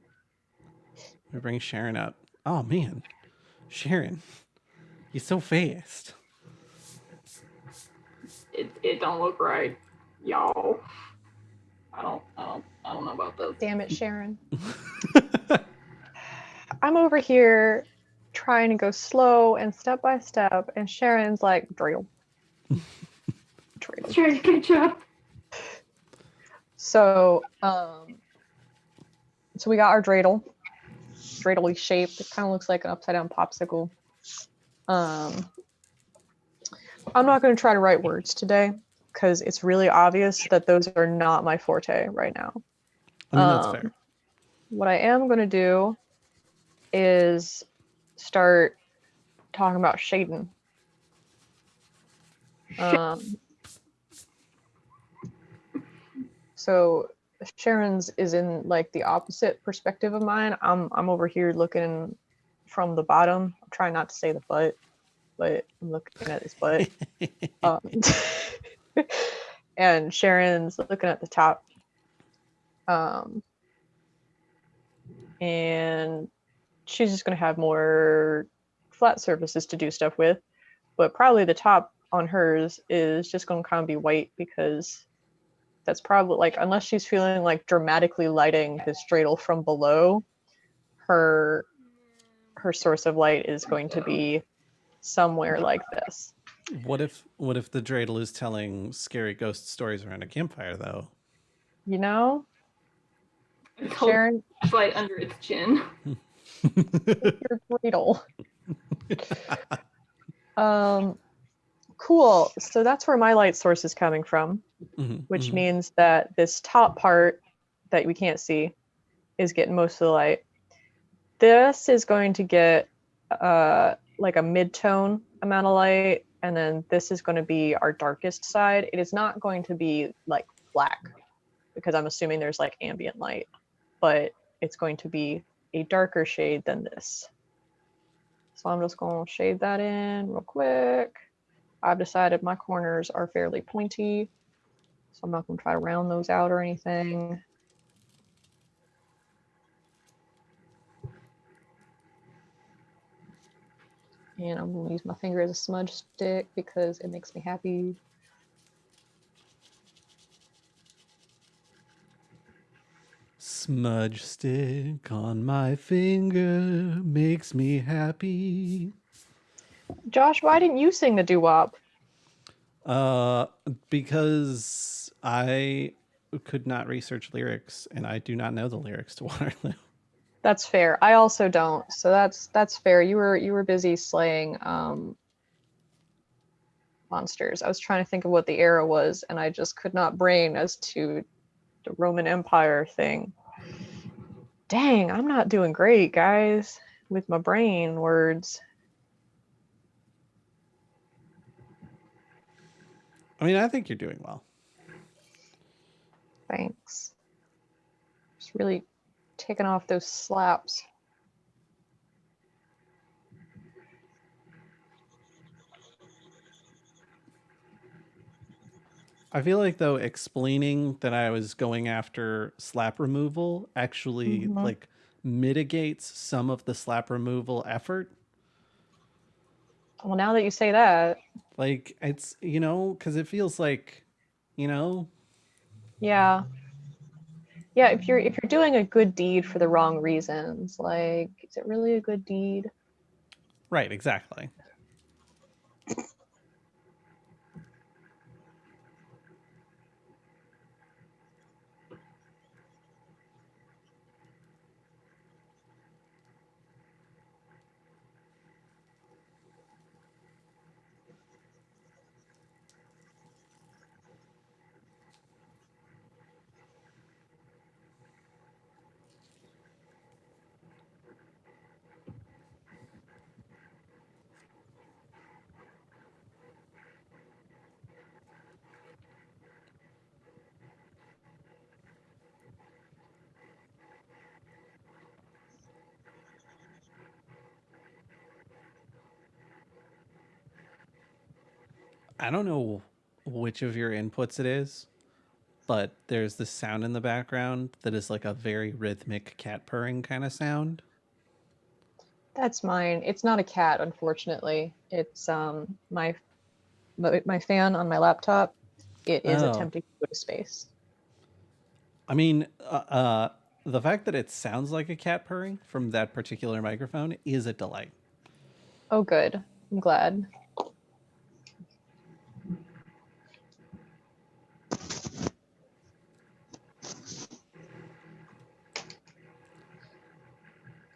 Sharon up. Oh man, Sharon, you're so fast. It don't look right, y'all. I don't know about this. Damn it, Sharon. I'm over here trying to go slow and step by step, and Sharon's like, dreidel. Trying to catch up. So we got our dreidel-y shape. It kind of looks like an upside down popsicle. I'm not going to try to write words today because it's really obvious that those are not my forte right now. I mean, that's fair. What I am going to do is start talking about shading. So Sharon's is in like the opposite perspective of mine. I'm over here looking from the bottom. I'm trying not to say the butt, but I'm looking at his butt. And Sharon's looking at the top. And she's just going to have more flat surfaces to do stuff with, but probably the top on hers is just going to kind of be white because that's probably like, unless she's feeling like dramatically lighting this dreidel from below, her source of light is going to be somewhere like this. What if the dreidel is telling scary ghost stories around a campfire, though? You know, It's holding Sharon, a flashlight under its chin. your dreidel. Cool. So that's where my light source is coming from, which means that this top part that we can't see is getting most of the light. This is going to get like a mid-tone amount of light, and then this is going to be our darkest side. It is not going to be like black, because I'm assuming there's like ambient light, but it's going to be a darker shade than this. So I'm just going to shade that in real quick. I've decided my corners are fairly pointy, so I'm not going to try to round those out or anything. And I'm going to use my finger as a smudge stick because it makes me happy. Smudge stick on my finger makes me happy. Josh, why didn't you sing the doo-wop? Because I could not research lyrics, and I do not know the lyrics to Waterloo. That's fair. I also don't. So that's fair. You were busy slaying monsters. I was trying to think of what the era was, and I just could not brain as to the Roman Empire thing. Dang, I'm not doing great, guys, with my brain words. I mean, I think you're doing well. Thanks. Just really taking off those slaps. I feel like, though, explaining that I was going after slap removal actually like mitigates some of the slap removal effort. Well, now that you say that, Like, it's, you know, because it feels like, you know. yeah. Yeah, if you're doing a good deed for the wrong reasons, like, is it really a good deed? Right, exactly. I don't know which of your inputs it is, but there's this sound in the background that is like a very rhythmic cat purring kind of sound. That's mine. It's not a cat, unfortunately. It's my fan on my laptop. It is Oh, attempting to go to space. I mean, the fact that it sounds like a cat purring from that particular microphone is a delight. Oh, good. I'm glad.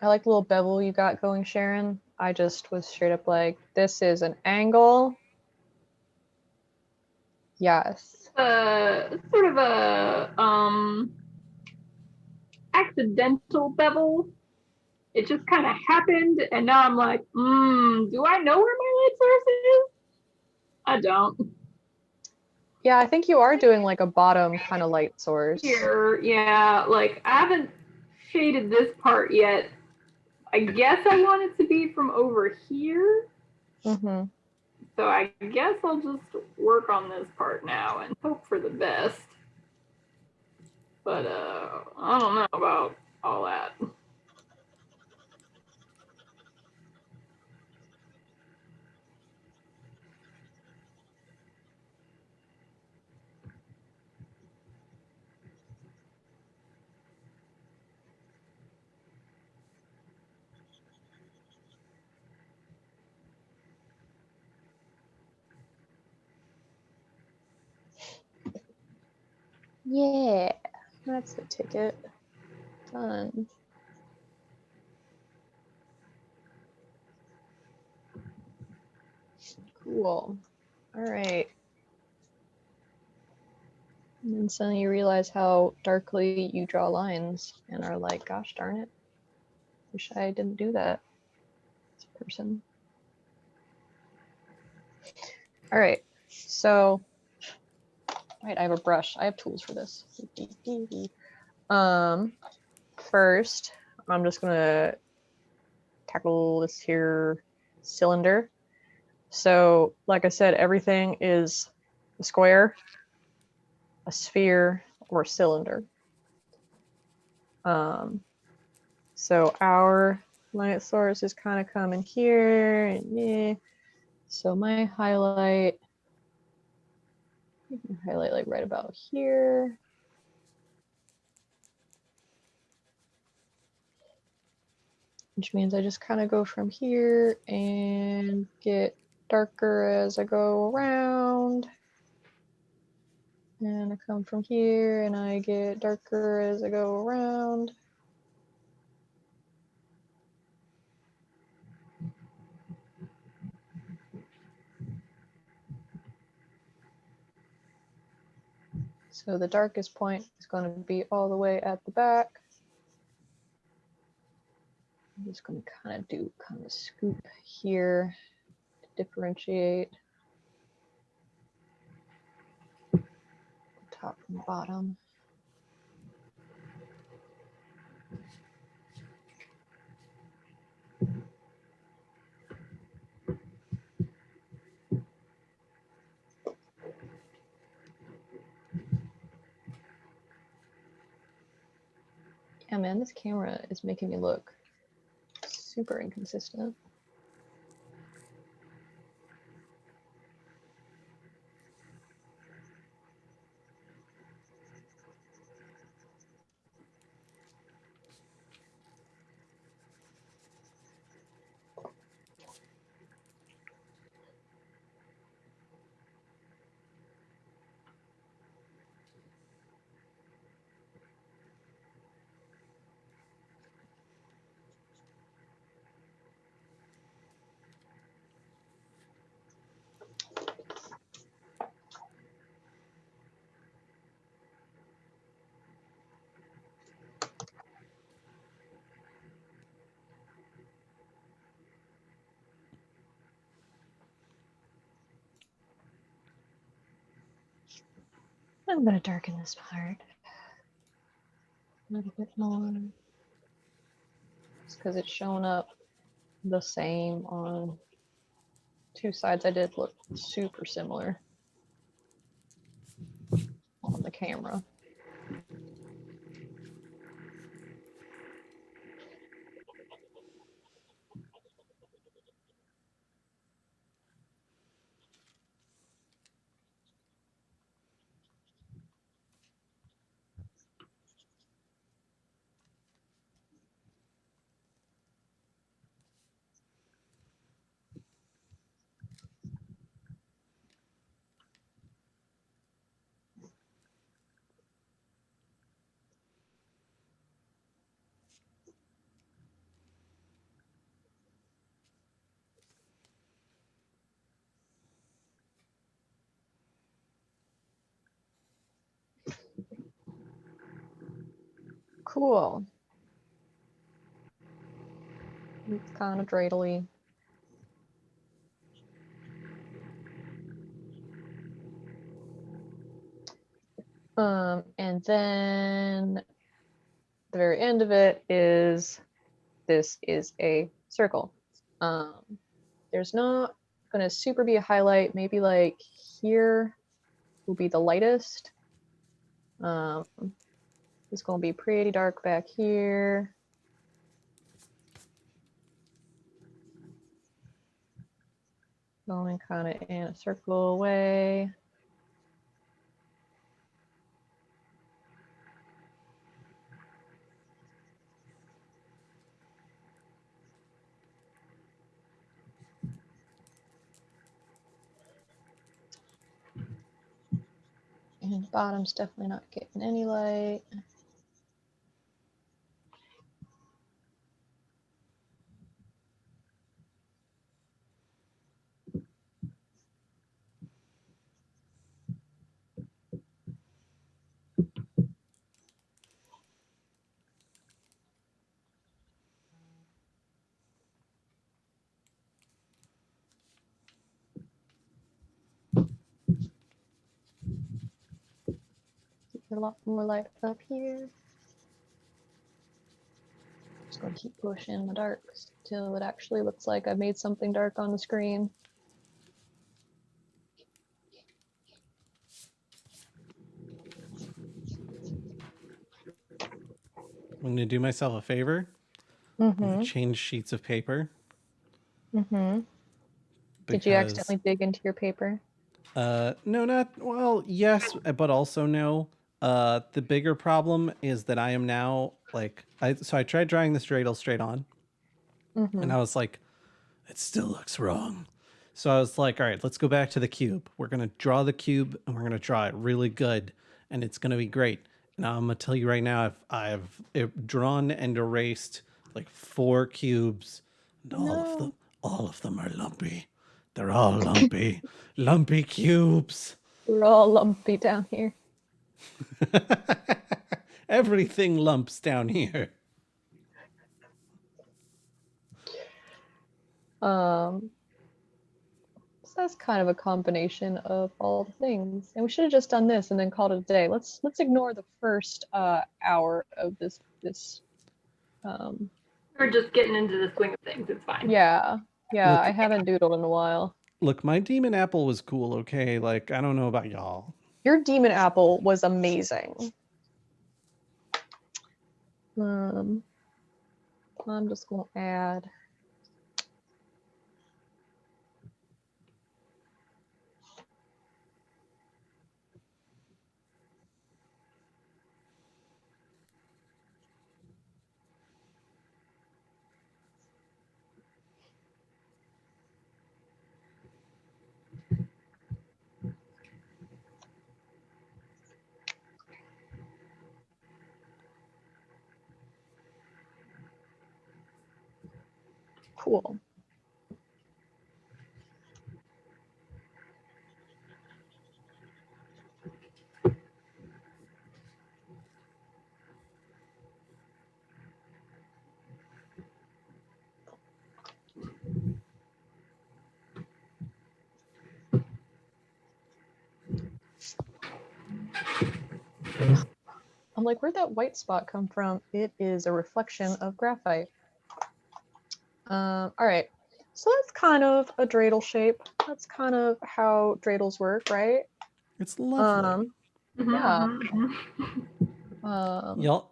I like the little bevel you got going, Sharon. I just was straight up like, this is an angle. Yes. Sort of a accidental bevel. It just kind of happened, and now I'm like, do I know where my light source is? I don't. Yeah, I think you are doing like a bottom kind of light source. Here, yeah, like I haven't shaded this part yet. I guess I want it to be from over here. Mm-hmm. So I guess I'll just work on this part now and hope for the best. But I don't know about all that. Yeah, that's the ticket. Done. Cool. All right. And then suddenly you realize how darkly you draw lines and are like, gosh darn it. Wish I didn't do that. This person. All right. So, right, I have a brush. I have tools for this. First, I'm just gonna tackle this here cylinder. So, like I said, everything is a square, a sphere, or a cylinder. So our light source is kind of coming here, and yeah. So my highlight, like right about here. Which means I just kind of go from here and get darker as I go around. And I come from here and I get darker as I go around. So the darkest point is going to be all the way at the back. I'm just going to kind of do kind of a scoop here to differentiate top and bottom. Yeah, man, this camera is making me look super inconsistent. I'm going to darken this part a little bit more. Just because it's showing up the same on two sides. I did look super similar on the camera. Cool. It's kind of dreidely. And then the very end of it is, this is a circle. There's not gonna super be a highlight. Maybe like here will be the lightest. It's gonna be pretty dark back here. Going kind of in a circle way. And bottom's definitely not getting any light. A lot more light up here. Just gonna keep pushing the darks till it actually looks like I've made something dark on the screen. I'm gonna do myself a favor. I'm gonna change sheets of paper. Did you accidentally dig into your paper? No, not well. Yes, but also no. The bigger problem is that I am now like I tried drawing this dreidel straight on, and I was like, it still looks wrong. So I was like, all right, let's go back to the cube. We're gonna draw the cube, and we're gonna draw it really good, and it's gonna be great. And I'm gonna tell you right now, I've drawn and erased like 4 cubes, and all of them are lumpy. They're all lumpy, lumpy cubes. We're all lumpy down here. Everything lumps down here. So that's kind of a combination of all the things. And we should have just done this and then called it a day. Let's ignore the first hour of this. We're just getting into the swing of things. It's fine. Yeah. Look, I haven't doodled in a while. Look, my demon apple was cool, okay? Like, I don't know about y'all. Your demon apple was amazing. I'm just gonna add. Cool. I'm like, where'd that white spot come from? It is a reflection of graphite. All right, so that's kind of a dreidel shape. That's kind of how dreidels work, right? It's lovely. Yeah.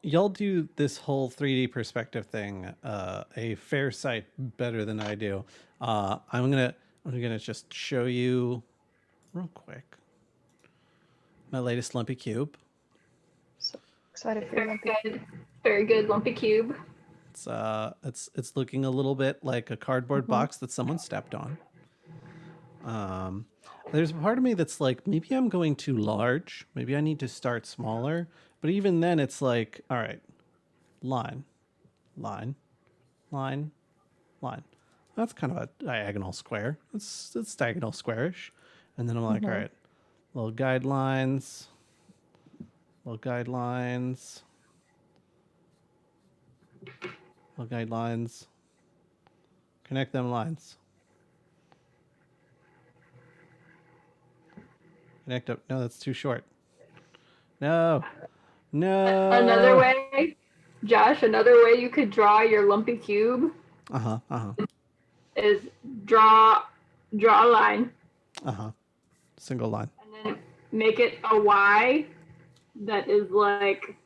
Y'all do this whole 3D perspective thing a fair sight better than I do. I'm gonna just show you real quick my latest lumpy cube. So excited for your lumpy cube. Very good lumpy cube. It's looking a little bit like a cardboard box that someone stepped on. There's a part of me that's like, maybe I'm going too large. Maybe I need to start smaller. But even then, it's like, all right, line, line, line, line. That's kind of a diagonal square. It's diagonal squarish. And then I'm like, all right, little guidelines, little guidelines. Little guidelines. Connect them lines. Connect up. No, that's too short. No. Another way, Josh, another way you could draw your lumpy cube is draw a line. Single line. And then make it a Y that is like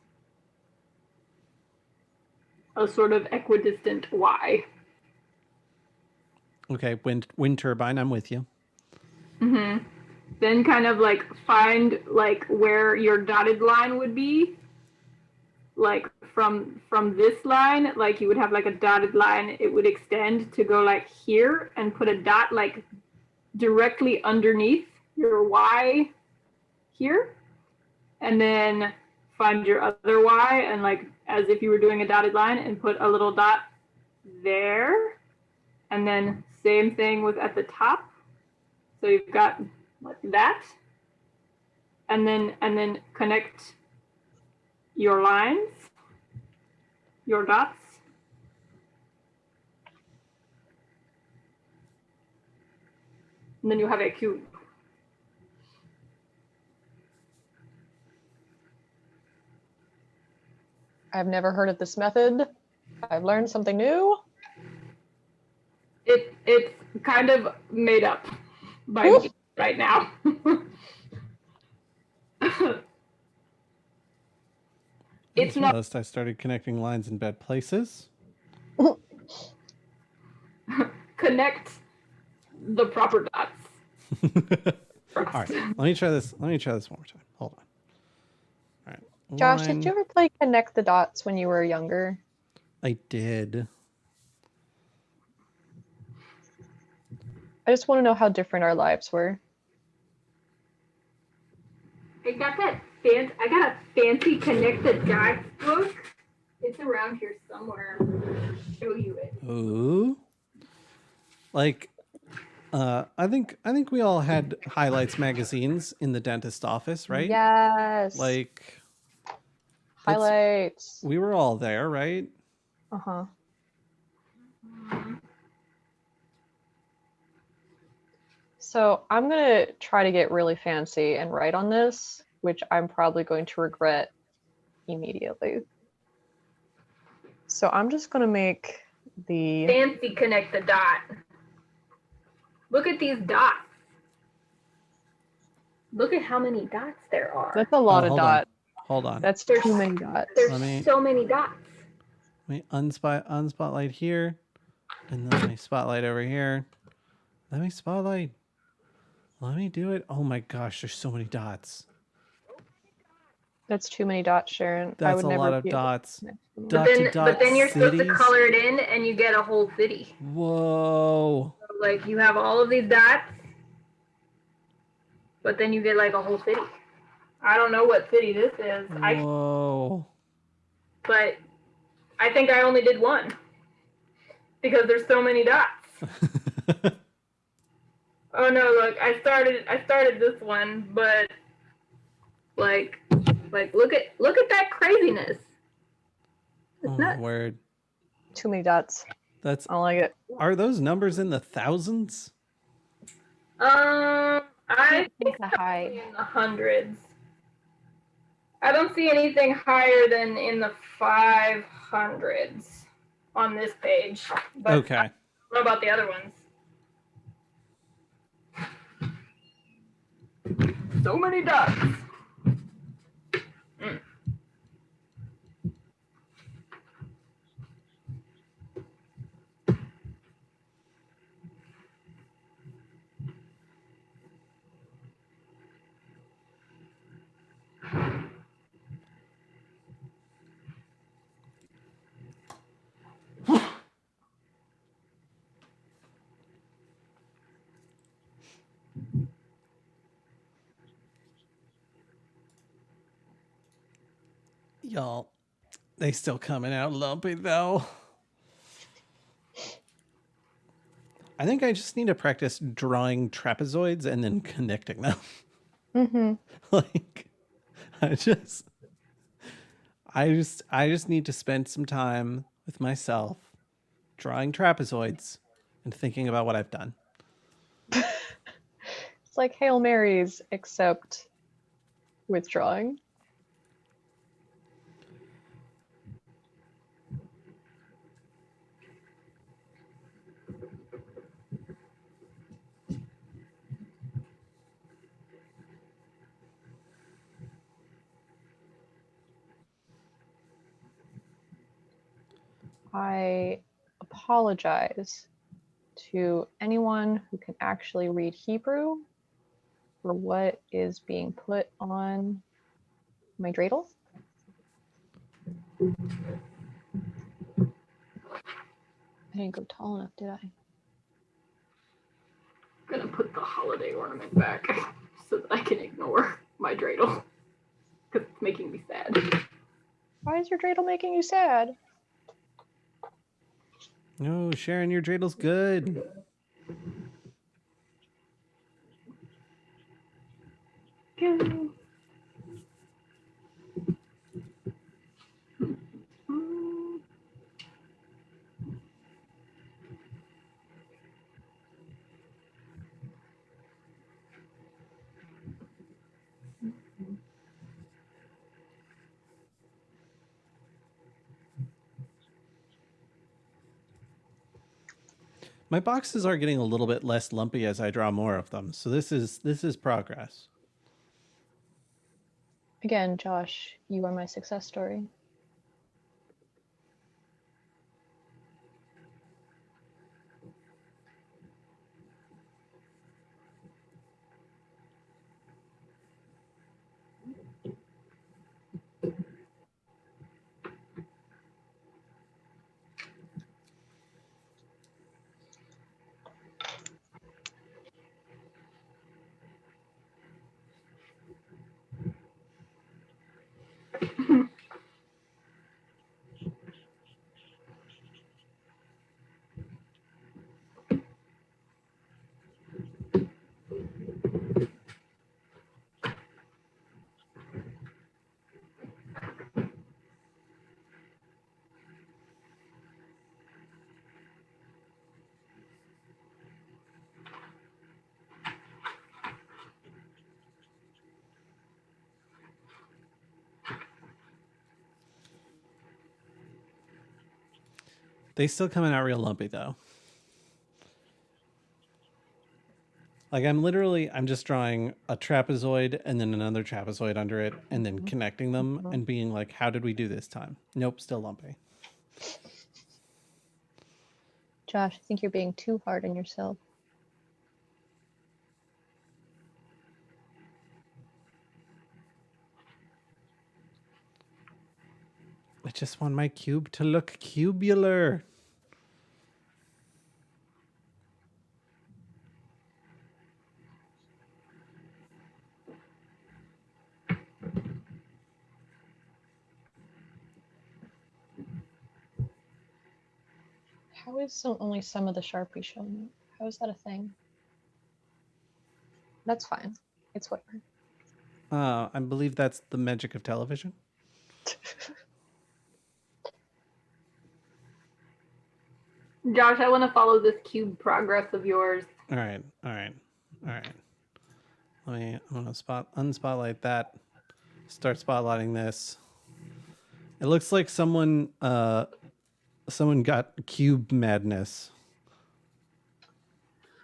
a sort of equidistant Y. Okay, wind turbine, I'm with you. Then kind of like find like where your dotted line would be. Like from this line, like you would have like a dotted line, it would extend to go like here and put a dot like directly underneath your Y here. and then find your other Y, and like as if you were doing a dotted line, and put a little dot there, and then same thing with at the top. So you've got like that, and then connect your lines, your dots. And then you have a cube. I've never heard of this method. I've learned something new. It's kind of made up by me right now. I just noticed I started connecting lines in bad places. Connect the proper dots. All right, let me try this. Let me try this one more time. Hold on. All right. Josh, did you ever play Connect the Dots when you were younger? I did. I just want to know how different our lives were. I got a fancy Connect the Dots book. It's around here somewhere. I'll show you it. Ooh. Like, I think we all had highlights magazines in the dentist office, right? Yes. Like highlights. We were all there, right? Uh-huh. So I'm going to try to get really fancy and write on this, which I'm probably going to regret immediately. So I'm just going to make the... Fancy Connect the Dot. Look at these dots. Look at how many dots there are. That's a lot of dots. Hold on. That's too many dots. There's so many dots. Let me unspotlight here. And then let me spotlight over here. Let me spotlight. Let me do it. Oh my gosh, there's so many dots. That's too many dots, Sharon. That's I would a never lot of be dots. But then you're supposed to color it in and you get a whole city. Whoa. So, like you have all of these dots, but then you get like a whole city. I don't know what city this is. Whoa. But I think I only did one because there's so many dots. Oh no, look, I started this one, but like look at that craziness. It's nuts. Word. Too many dots. That's I don't like it. Are those numbers in the thousands? I think probably in the hundreds. I don't see anything higher than in the 500s on this page. But okay. I don't know about the other ones. So many dots. Y'all, they still coming out lumpy though. I think I just need to practice drawing trapezoids and then connecting them. Mm-hmm. Like, I just need to spend some time with myself drawing trapezoids and thinking about what I've done. It's like Hail Marys, except with drawing. I apologize to anyone who can actually read Hebrew for what is being put on my dreidel. I didn't go tall enough, did I? I'm gonna put the holiday ornament back so that I can ignore my dreidel. Because making me sad. Why is your dreidel making you sad? No, Sharon, your dreidel's good. My boxes are getting a little bit less lumpy as I draw more of them. So this is progress. Again, Josh, you are my success story. They still coming out real lumpy though. Like I'm just drawing a trapezoid and then another trapezoid under it and then connecting them and being like, how did we do this time? Nope, still lumpy. Josh, I think you're being too hard on yourself. I just want my cube to look cubular. How is only some of the Sharpie showing up? How is that a thing? That's fine. It's whatever. I believe that's the magic of television. Josh, I want to follow this cube progress of yours. All right. I'm gonna unspotlight that. Start spotlighting this. It looks like someone got cube madness.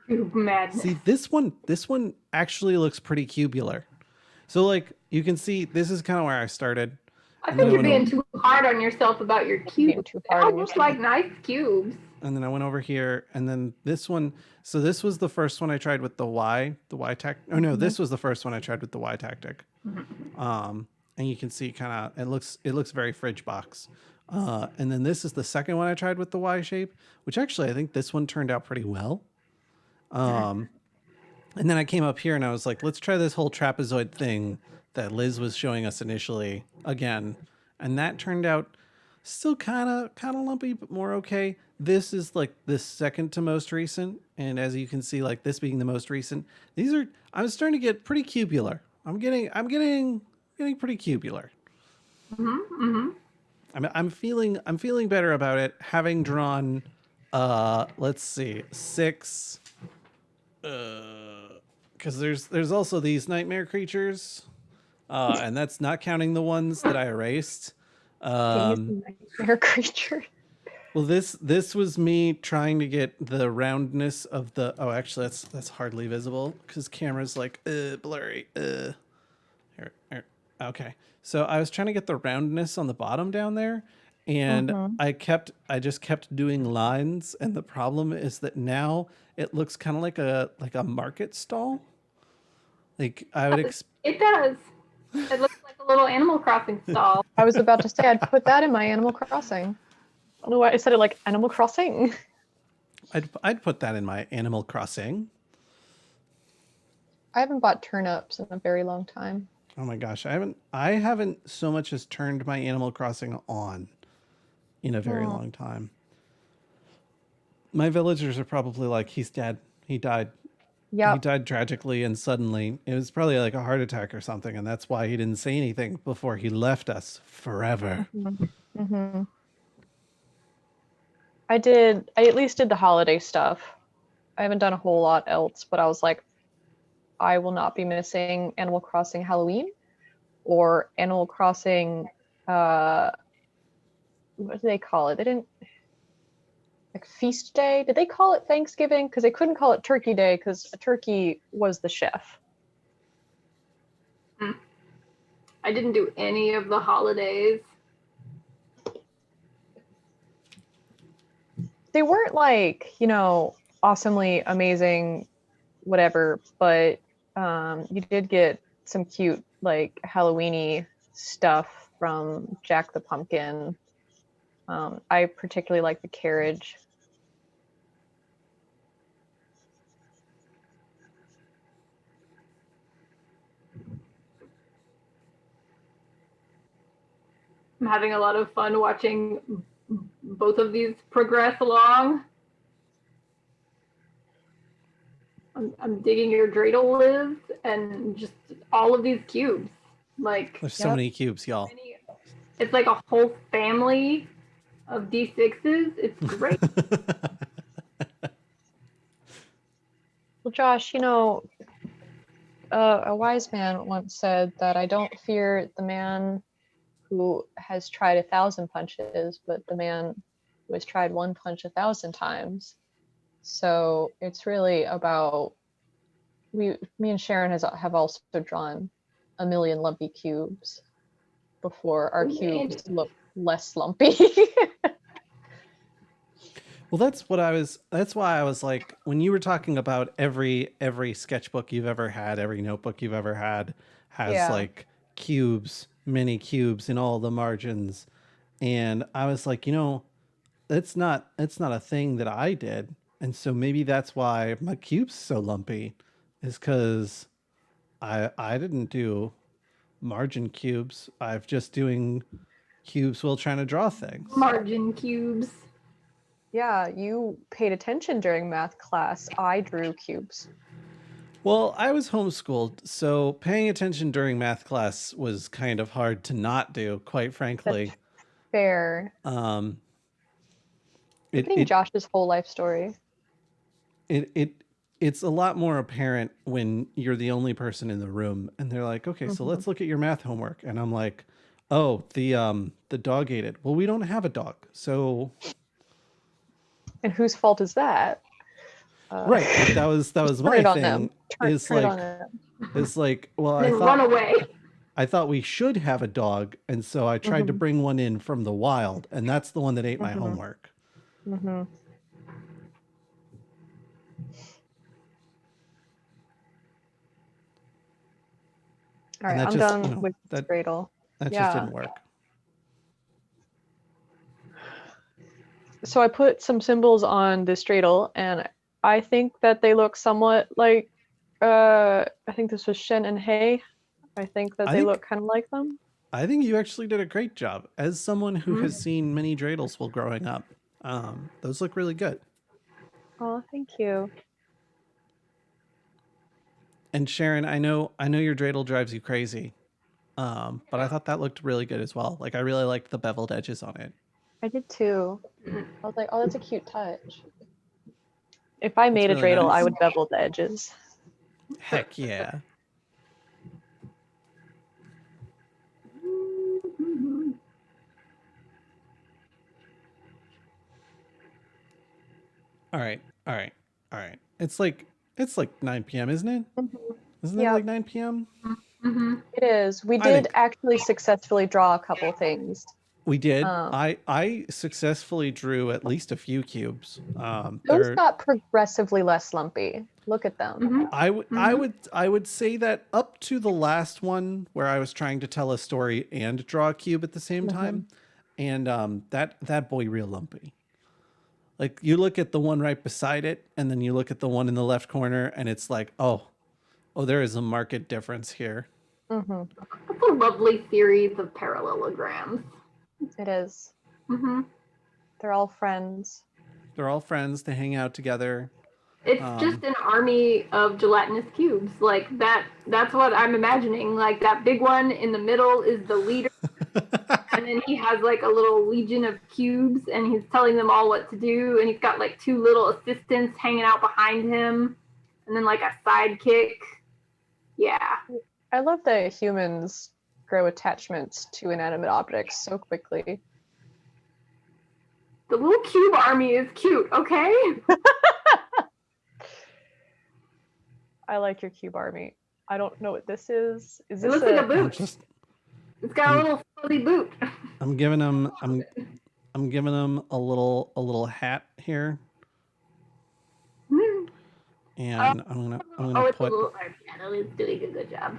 Cube madness. See, this one actually looks pretty cubular. So like you can see, this is kind of where I started. I think you're being too hard on yourself about your cubes. They all look like nice cubes. And then I went over here, and then this one. So this was the first one I tried with the Y tactic. Oh no, this was the first one I tried with the Y tactic. And you can see kind of it looks very fridge box. And then this is the second one I tried with the Y shape, which actually I think this one turned out pretty well. And then I came up here and I was like, let's try this whole trapezoid thing that Liz was showing us initially again, and that turned out still kind of lumpy, but more okay. This is like the second to most recent, and as you can see, like this being the most recent, I'm starting to get pretty cubular. I'm getting pretty cubular. I'm feeling better about it, having drawn let's see, 6 because there's also these nightmare creatures, and that's not counting the ones that I erased. Nightmare creature. Well, this was me trying to get the roundness of the. Oh, actually, that's hardly visible because camera's like blurry. Here. Okay, so I was trying to get the roundness on the bottom down there, and I just kept doing lines, and the problem is that now it looks kind of like a market stall. Like I would It does. It looks like a little Animal Crossing stall. I was about to say I'd put that in my Animal Crossing. I don't know why I said it like Animal Crossing. I'd put that in my Animal Crossing. I haven't bought turnips in a very long time. Oh my gosh, I haven't so much as turned my Animal Crossing on in a very Oh, long time. My villagers are probably like, he's dead. He died. He yep. died tragically and suddenly. It was probably like a heart attack or something, and that's why he didn't say anything before he left us forever. Hmm. I at least did the holiday stuff. I haven't done a whole lot else, but I was like, I will not be missing Animal Crossing Halloween or Animal Crossing, uh, what do they call it? They didn't, like, Feast Day. Did they call it Thanksgiving? Because they couldn't call it Turkey Day because a turkey was the chef. Mm. I didn't do any of the holidays. They weren't like, awesomely amazing, whatever, but you did get some cute, like, Halloweeny stuff from Jack the Pumpkin. I particularly like the carriage. I'm having a lot of fun watching both of these progress along. I'm digging your dreidel lives and just all of these cubes. Like, There's so Yep. many cubes, y'all. it's like a whole family of D6s. It's great. Well, Josh, a wise man once said that I don't fear the man who has tried 1,000 punches, but the man who has tried one punch 1,000 times. So it's really about me and Sharon have also drawn a million lumpy cubes before our cubes look less lumpy. Well, that's why I was like, when you were talking about every sketchbook you've ever had, every notebook you've ever had has Yeah. like cubes, many cubes in all the margins. And I was like, that's not a thing that I did. And so maybe that's why my cube's so lumpy, is because I didn't do margin cubes. I've just doing cubes while trying to draw things. Margin cubes. Yeah, you paid attention during math class. I drew cubes. Well, I was homeschooled, so paying attention during math class was kind of hard to not do, quite That's frankly. fair. Um, You're it getting it Josh's whole life story. it it it's a lot more apparent when you're the only person in the room, and they're like, "Okay, so Hmm. let's look at your math homework," and I'm like, "Oh, the dog ate it." Well, we don't have a dog, so And whose fault is that? right. Like that was Turn my it on them. thing. Is Turn it on like them. is like, well, And then run away. I thought we should have a dog, and so I tried to Hmm. bring one in from the wild, and that's the one that ate my Hmm. homework. Hmm. All And right, that I'm just, done with this that dreidel. that just Yeah. didn't work. So I put some symbols on this dreidel, and I think that they look somewhat like, I think this was Shen and Hei. I think that I they think look kind of like them. I think you actually did a great job as someone who Mhm. has seen many dreidels while growing up. Those look really good. Oh, thank you. And Sharon, I know your dreidel drives you crazy, but I thought that looked really good as well. Like I really liked the beveled edges on it. I did too. I was like, oh, that's a cute touch. If I It's made a really dreidel, I nice. would bevel the edges. Heck yeah. All right, all right, all right. It's like 9 p.m., isn't it? Mhm. Isn't it Yeah, like 9 p.m.? Mm-hmm. it is. We I did think actually successfully draw a couple things. we did. Um, I successfully drew at least a few cubes. those There got progressively less lumpy. Look at them. Mm-hmm. I would say that up to the last one where I was trying to tell a story and draw a cube at the same Hmm. time, and that boy real lumpy. Like you look at the one right beside it, and then you look at the one in the left corner, and it's like, oh, there is a marked difference here. Mm-hmm. It's a lovely series of parallelograms. It is. Mm-hmm. They're all friends. They're all friends. They hang out together. It's just an army of gelatinous cubes. Like that's what I'm imagining. Like that big one in the middle is the leader. And then he has like a little legion of cubes and he's telling them all what to do. And he's got like 2 little assistants hanging out behind him. And then like a sidekick. Yeah. I love that humans grow attachments to inanimate objects so quickly. The little cube army is cute, okay? I like your cube army. I don't know what this is. Is this It looks like a boot. It's got a little fuzzy boot. I'm giving him a little hat here. And I'm gonna put. A little art piano. It's doing a good job.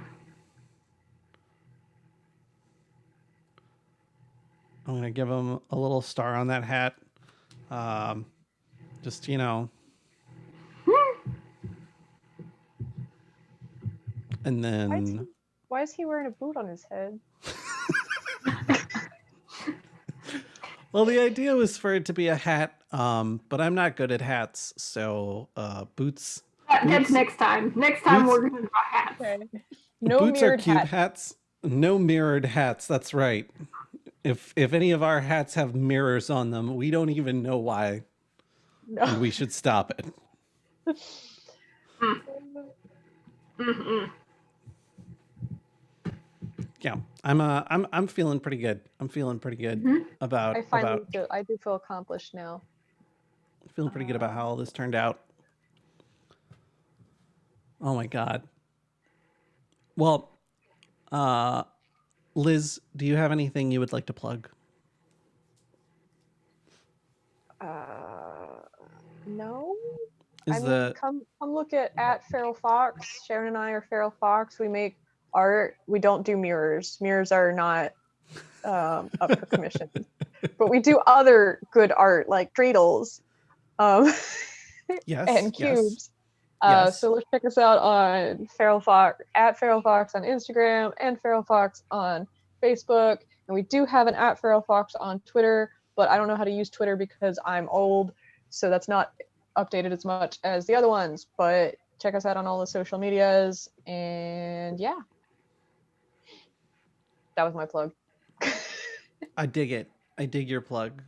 I'm gonna give him a little star on that hat. Just and then. Why is he wearing a boot on his head? Well, the idea was for it to be a hat, but I'm not good at hats, so boots. That's next time. Next time we're going to draw hats. Okay. No boots are mirrored cube hats. hats. No mirrored hats. That's right. If any of our hats have mirrors on them, we don't even know why, and we should stop it. Yeah, I'm feeling pretty good. I'm feeling pretty good about. I do feel accomplished now. Feeling pretty good about how all this turned out. Oh my god. Well, Liz, do you have anything you would like to plug? No. Come look at Feral Fox. Sharon and I are Feral Fox. We make art. We don't do mirrors. Mirrors are not up for commission. But we do other good art like dreidels. Yes, and cubes. Yes. So let's check us out on Feral Fox at Feral Fox on Instagram and Feral Fox on Facebook. And we do have an at Feral Fox on Twitter, but I don't know how to use Twitter because I'm old, so that's not updated as much as the other ones. But check us out on all the social medias, and yeah, that was my plug. I dig it. I dig your plug.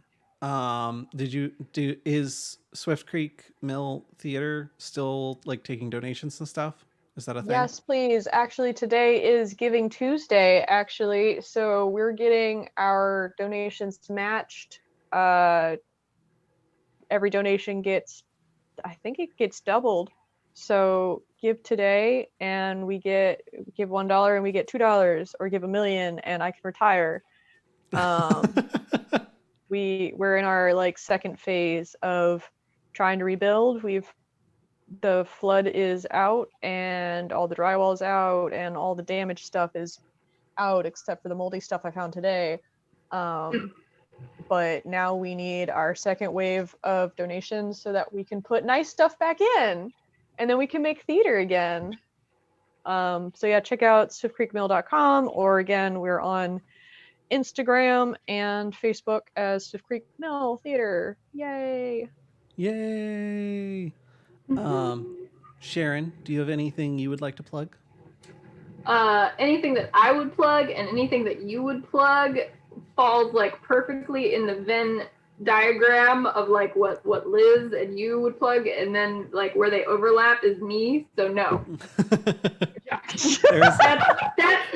Is Swift Creek Mill Theater still like taking donations and stuff? Is that a thing? Yes, please. Actually, today is Giving Tuesday, actually. So we're getting our donations matched. Every donation gets, I think it gets doubled. So give today and we give $1 and we get $2, or give $1 million and I can retire. We're in our like second phase of trying to rebuild. The flood is out and all the drywall is out and all the damaged stuff is out except for the moldy stuff I found today. But now we need our second wave of donations so that we can put nice stuff back in and then we can make theater again. So yeah, check out swiftcreekmill.com, or again, we're on Instagram and Facebook as Swift Creek Mill Theater. Yay! Yay! Sharon, do you have anything you would like to plug? Anything that I would plug and anything that you would plug falls like perfectly in the Venn diagram of like what Liz and you would plug, and then like where they overlap is me. So no.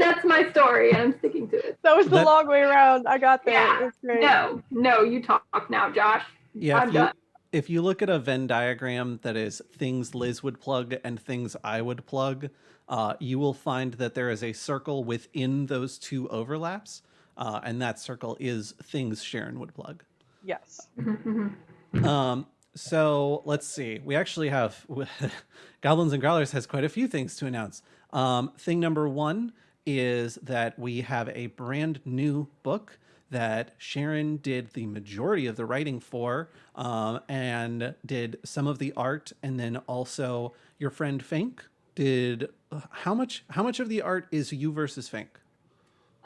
that's my story and I'm sticking to it. That was the long way around. I got that. Yeah. No, you talk now, Josh. Yeah, if you look at a Venn diagram that is things Liz would plug and things I would plug, you will find that there is a circle within those two overlaps, and that circle is things Sharon would plug. Yes. So let's see. We actually have Goblins and Growlers has quite a few things to announce. Thing number one is that we have a brand new book that Sharon did the majority of the writing for, and did some of the art, and then also your friend Fink how much of the art is you versus Fink?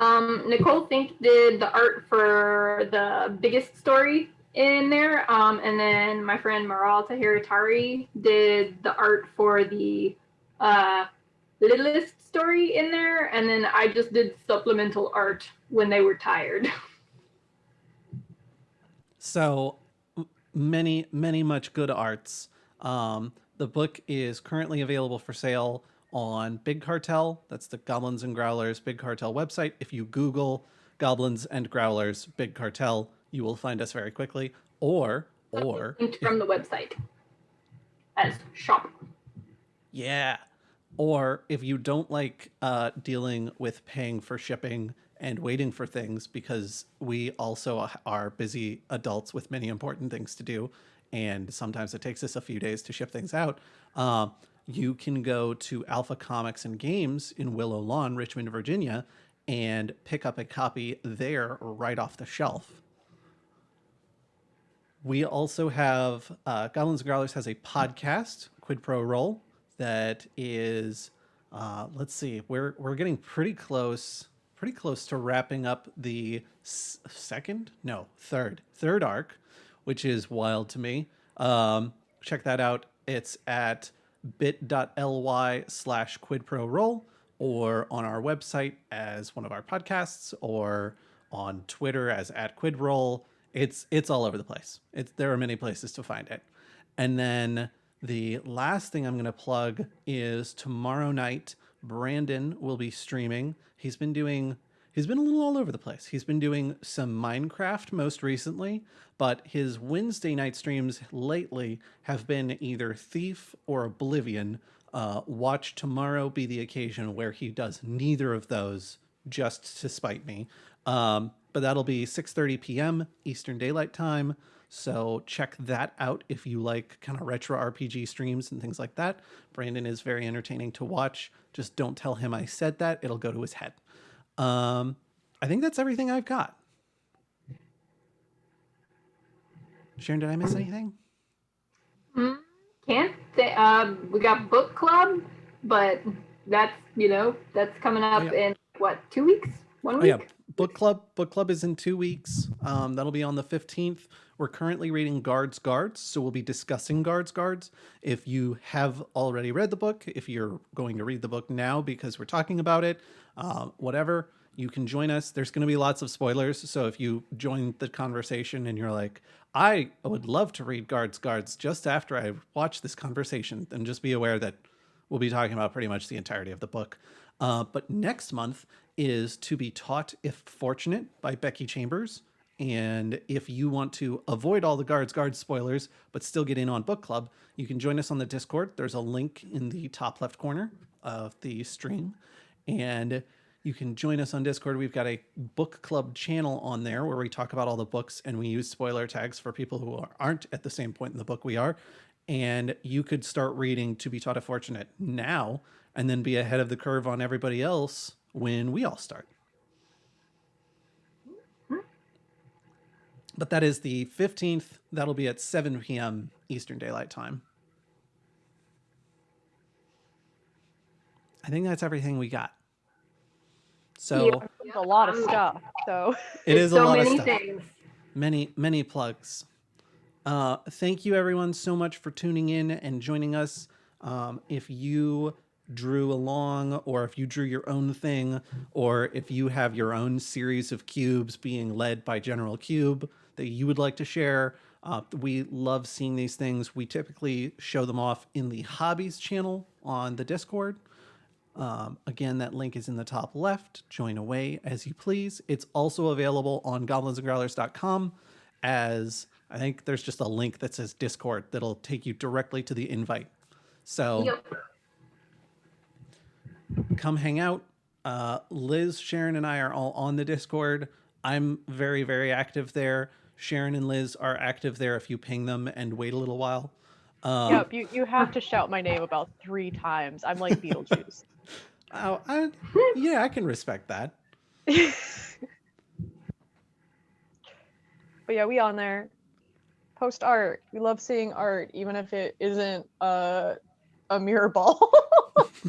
Nicole Fink did the art for the biggest story in there, and then my friend Maral Tahiratari did the art for the littlest story in there, and then I just did supplemental art when they were tired. So many much good arts. The book is currently available for sale on Big Cartel. That's the Goblins and Growlers Big Cartel website. If you Google Goblins and Growlers Big Cartel, you will find us very quickly. Or Linked from the website as shop. yeah. Or if you don't like dealing with paying for shipping and waiting for things, because we also are busy adults with many important things to do, and sometimes it takes us a few days to ship things out, you can go to Alpha Comics and Games in Willow Lawn, Richmond, Virginia, and pick up a copy there right off the shelf. We also have Goblins and Growlers has a podcast, Quid Pro Roll, that is let's see, we're getting pretty close to wrapping up the third arc, which is wild to me. Check that out. It's at bit.ly/quidproroll, or on our website as one of our podcasts, or on Twitter as @quidroll. It's all over the place. There are many places to find it. And then the last thing I'm going to plug is tomorrow night, Brandon will be streaming. He's been a little all over the place. He's been doing some Minecraft most recently, but his Wednesday night streams lately have been either Thief or Oblivion. Watch tomorrow be the occasion where he does neither of those just to spite me. But that'll be 6:30 p.m. Eastern Daylight Time. So check that out if you like kind of retro RPG streams and things like that. Brandon is very entertaining to watch. Just don't tell him I said that. It'll go to his head. I think that's everything I've got. Sharon, did I miss anything? Can't say. We got book club, but that's coming up in what, 2 weeks? 1 week? Yeah. Book club is in 2 weeks. That'll be on the 15th. We're currently reading Guards, so we'll be discussing Guards. If you have already read the book, if you're going to read the book now because we're talking about it, whatever, you can join us. There's going to be lots of spoilers, so if you join the conversation and you're like, I would love to read Guards just after I watch this conversation, then just be aware that we'll be talking about pretty much the entirety of the book. But next month is To Be Taught If Fortunate by Becky Chambers. And if you want to avoid all the Guards spoilers, but still get in on book club, you can join us on the Discord. There's a link in the top left corner of the stream. And you can join us on Discord. We've got a book club channel on there where we talk about all the books, and we use spoiler tags for people who aren't at the same point in the book we are. And you could start reading To Be Taught If Fortunate now and then be ahead of the curve on everybody else when we all start. But that is the 15th. That'll be at 7 p.m. Eastern Daylight Time. I think that's everything we got. So it's a lot of stuff. So it is a lot of stuff. Things. Many plugs. Thank you everyone so much for tuning in and joining us. If you drew along, or if you drew your own thing, or if you have your own series of cubes being led by General Cube that you would like to share, we love seeing these things. We typically show them off in the hobbies channel on the Discord. Again, that link is in the top left. Join away as you please. It's also available on goblinsandgrowlers.com, as I think there's just a link that says Discord that'll take you directly to the invite. So come hang out. Liz, Sharon, and I are all on the Discord. I'm very, very active there. Sharon and Liz are active there if you ping them and wait a little while. Yep, you have to shout my name about 3 times. I'm like Beetlejuice. Yeah, I can respect that. But yeah, we on there. Post art. We love seeing art, even if it isn't a mirror ball.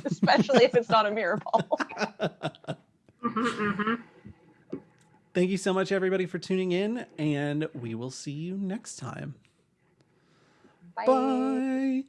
especially if it's not a mirror ball. Thank you so much, everybody, for tuning in, and we will see you next time. Bye. Bye.